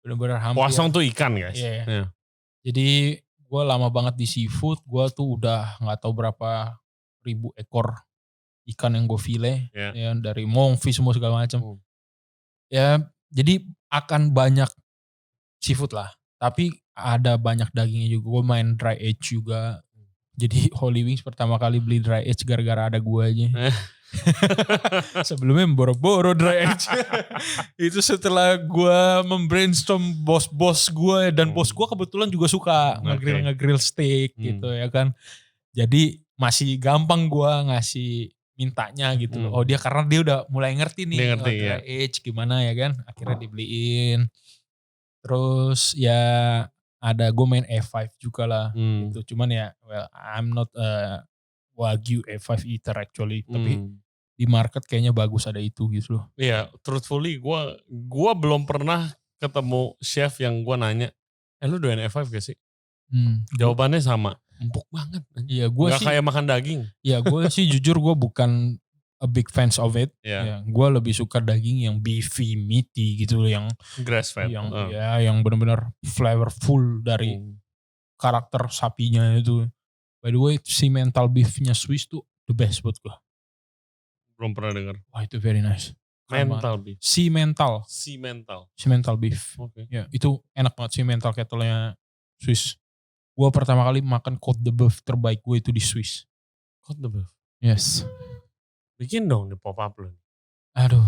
Bener-bener hampir. Poisson tuh ikan guys. Iya. Yeah. Jadi gue lama banget di seafood. Gue tuh udah gak tahu berapa ribu ekor ikan yang gue file. Ya, dari monkfish semua segala macam. Ya, jadi akan banyak seafood lah. Tapi ada banyak dagingnya juga. Gue main dry age juga. Jadi Holy Wings pertama kali beli dry age gara-gara ada gue aja. Sebelumnya boro-boro dry age. Itu setelah gue membrainstorm bos-bos gue. Dan bos gue kebetulan juga suka nge-grill steak gitu ya kan. Jadi masih gampang gue ngasih mintanya gitu loh. Oh dia karena dia udah mulai ngerti nih. Dry age gimana ya kan. Akhirnya dibeliin. Terus ya ada gue main F5 juga lah gitu. Cuman ya well I'm not a Wagyu F5 eater actually. Tapi di market kayaknya bagus ada itu gitu loh. Iya, truthfully gue belum pernah ketemu chef yang gue nanya, lu doyan F5 gak sih? Jawabannya sama, empuk banget. Iya, gue sih. Gak kayak makan daging. Iya, gue sih jujur gue bukan a big fans of it. Yeah. Ya, gue lebih suka daging yang beefy, meaty gitu loh, yang grass fed. Yang benar-benar flavorful dari karakter sapinya itu. By the way, si mental beefnya Swiss tuh the best buat gue. Belum pernah dengar. Wah itu very nice. Mental beef. Si mental beef. Okay. Ya itu enak banget si mental kettle-nya Swiss. Gue pertama kali makan Côte de Boeuf terbaik gue itu di Swiss. Côte de Boeuf? Yes. Bikin dong di pop up lo. Aduh,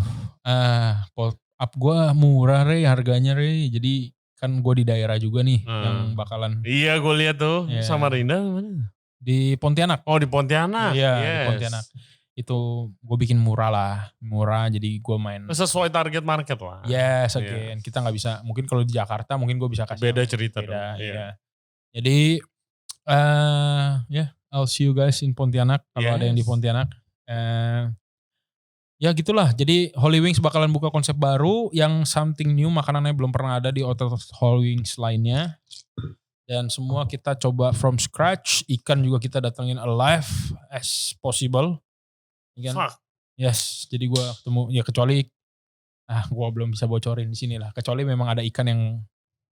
pop up gue murah harganya jadi kan gue di daerah juga nih yang bakalan. Iya gue lihat tuh sama Rinda mana? Di Pontianak. Oh di Pontianak. Iya di Pontianak. Itu gue bikin murah jadi gue main. Sesuai target market lah. Yes again, kita gak bisa, mungkin kalau di Jakarta mungkin gue bisa kasih. Beda cerita dong. Iya. Jadi I'll see you guys in Pontianak kalau ada yang di Pontianak. Ya gitulah, jadi Holy Wings bakalan buka konsep baru yang something new, makanannya belum pernah ada di outlet Holy Wings lainnya. Dan semua kita coba from scratch, ikan juga kita datengin alive as possible. Ikan, yes, jadi gue ketemu, ya kecuali, gue belum bisa bocorin di sini lah. Kecuali memang ada ikan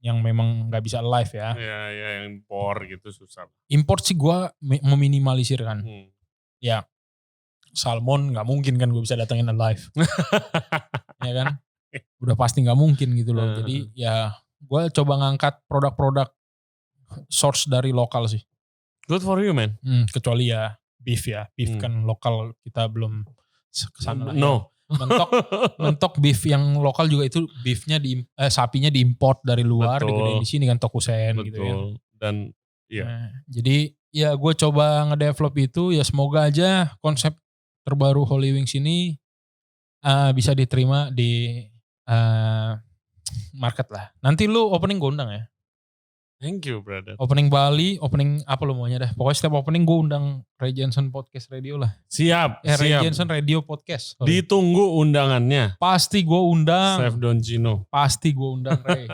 yang memang gak bisa alive ya. Iya, yang impor gitu susah. Import sih gue meminimalisir kan. Ya. Salmon nggak mungkin kan gue bisa datengin Alive. Ya kan? Udah pasti nggak mungkin gitu loh. Jadi ya gue coba ngangkat produk-produk source dari lokal sih. Good for you, man. Kecuali ya beef kan lokal kita belum kesana lah. No. Mentok beef yang lokal juga itu beefnya sapinya diimport dari luar, digedein di sini kan Tokusen gitu ya. Dan Nah, jadi ya gue coba ngedevelop itu, ya semoga aja konsep terbaru Holy Wings ini bisa diterima di market lah. Nanti lu opening gue undang ya. Thank you, brother. Opening Bali, opening apa lu maunya dah. Pokoknya setiap opening gue undang Ray Jensen Podcast Radio lah. Siap. Ray Jensen Radio Podcast. Ditunggu undangannya. Pasti gue undang. Chef Doncino. Pasti gue undang, Ray.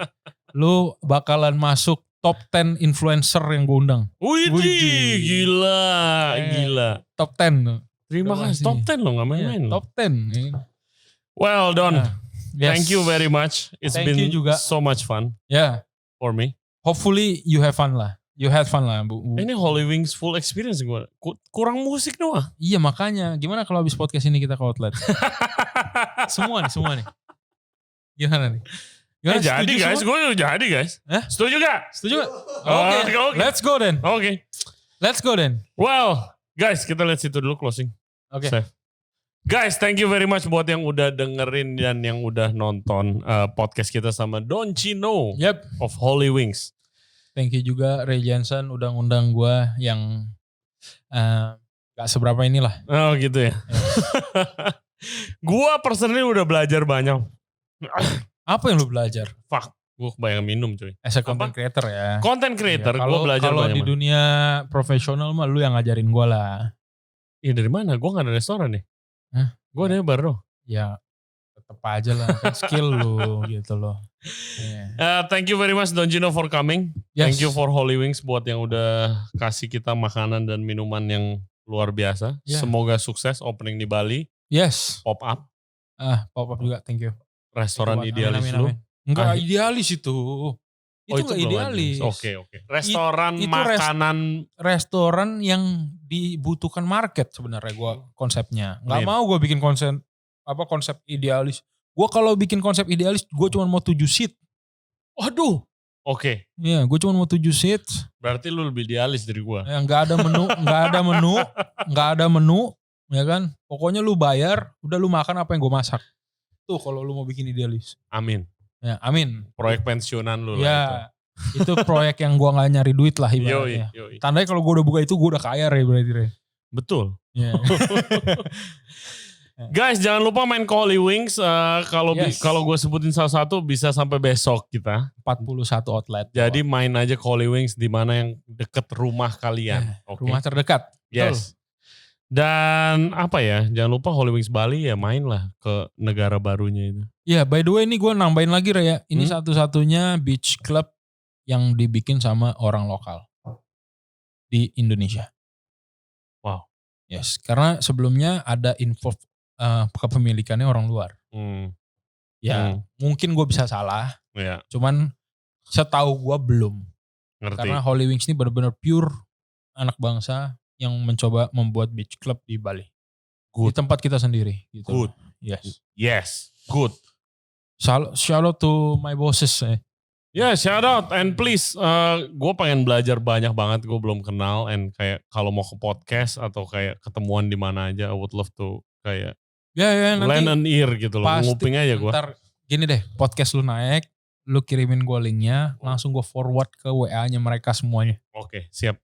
Lu bakalan masuk top 10 influencer yang gue undang. Widih, gila. Top 10. Terima kasih. Top 10 loh, gak main-main loh. Top 10. Well done. Yes. Thank you very much. It's been so much fun. Yeah. For me. Hopefully you have fun lah. You had fun lah, Bu. Ini Holy Wings full experience gue. Kurang musik doang. Iya makanya. Gimana kalau habis podcast ini kita ke outlet? semua nih. Gimana nih? Jadi guys, gue jadi guys. Setuju gak? Setuju gak? Oke. Let's go then. Oke. Let's go then. Well, guys, kita lihat situ dulu closing. Oke. Guys, thank you very much buat yang udah dengerin dan yang udah nonton podcast kita sama Doncino of Holy Wings. Thank you juga Ray Jensen udah ngundang gue yang gak seberapa inilah. Oh gitu ya. Gue personally udah belajar banyak. Apa yang lu belajar? Fuck, gue kebayang minum cuy. As a content creator ya. Content creator, ya, gue belajar banyak. Kalau di dunia profesional mah lu yang ngajarin gue lah. Iya dari mana? Gue gak ada restoran nih. Gue ada bar loh. Ya tetep aja lah. Kan skill lu gitu loh. Yeah. Thank you very much Doncino for coming. Yes. Thank you for Holy Wings buat yang udah kasih kita makanan dan minuman yang luar biasa. Yeah. Semoga sukses opening di Bali. Yes. Pop up. Pop up juga, thank you. Restoran idealis lu. Enggak idealis itu. Itu enggak idealis. Oke. Restoran makanan. Restoran yang dibutuhkan market sebenarnya gue konsepnya. Enggak mau gue bikin konsep idealis. Gue kalau bikin konsep idealis gue cuma mau 7 seat. Waduh. Oke. Iya, gue cuma mau 7 seat. Berarti lu lebih idealis dari gue. Ya, enggak ada menu, ya kan? Pokoknya lu bayar, udah lu makan apa yang gue masak. Tuh kalau lu mau bikin idealis. Amin. Ya, amin. Proyek pensiunan lu ya, lah itu proyek yang gua gak nyari duit lah ibaratnya. Yoi. Tandanya kalau gua udah buka itu gua udah kaya berarti. Betul. Yeah. Guys, jangan lupa main ke Holy Wings. Kalau gue sebutin salah satu bisa sampai besok kita. 41 outlet. Jadi main aja ke Holy Wings di mana yang deket rumah kalian. Okay. Rumah terdekat. Yes. Betul. Dan apa ya, jangan lupa Holy Wings Bali ya main lah ke negara barunya itu. Ya, by the way ini gue nambahin lagi Raya. Ini satu-satunya beach club yang dibikin sama orang lokal di Indonesia. Wow. Yes, karena sebelumnya ada info kepemilikannya orang luar. Mungkin gue bisa salah. Ya. Cuman setahu gue belum. Ngerti. Karena Holy Wings ini benar-benar pure anak bangsa yang mencoba membuat beach club di Bali. Good. Di tempat kita sendiri. Gitu. Good. Yes. Good. Shout out to my bosses. Shout out. And please, gue pengen belajar banyak banget. Gue belum kenal. And kayak kalau mau ke podcast atau kayak ketemuan di mana aja, I would love to kayak lend an ear gitu loh. Nguping aja gue. Ntar gini deh, podcast lu naik, lu kirimin gue linknya, langsung gue forward ke WA-nya mereka semuanya. Oke, siap.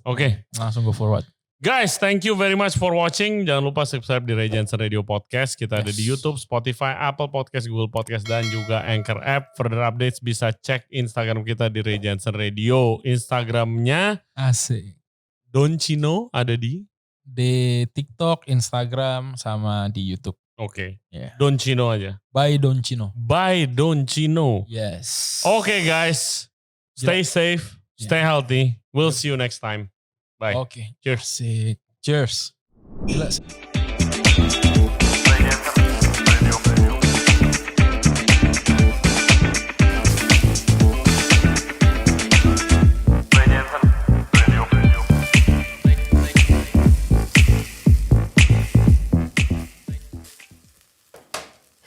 Oke. Langsung gue forward. Guys, thank you very much for watching. Jangan lupa subscribe di Ray Jensen Radio Podcast. Kita ada di YouTube, Spotify, Apple Podcast, Google Podcast, dan juga Anchor App. Further updates bisa cek Instagram kita di Ray Jensen Radio. Instagramnya asik. Doncino ada di TikTok, Instagram, sama di YouTube. Oke. Doncino aja. By Doncino. Yes. Oke guys. Stay safe. Stay healthy. We'll see you next time. Bye. Okay. Cheers. Cheers. Gila.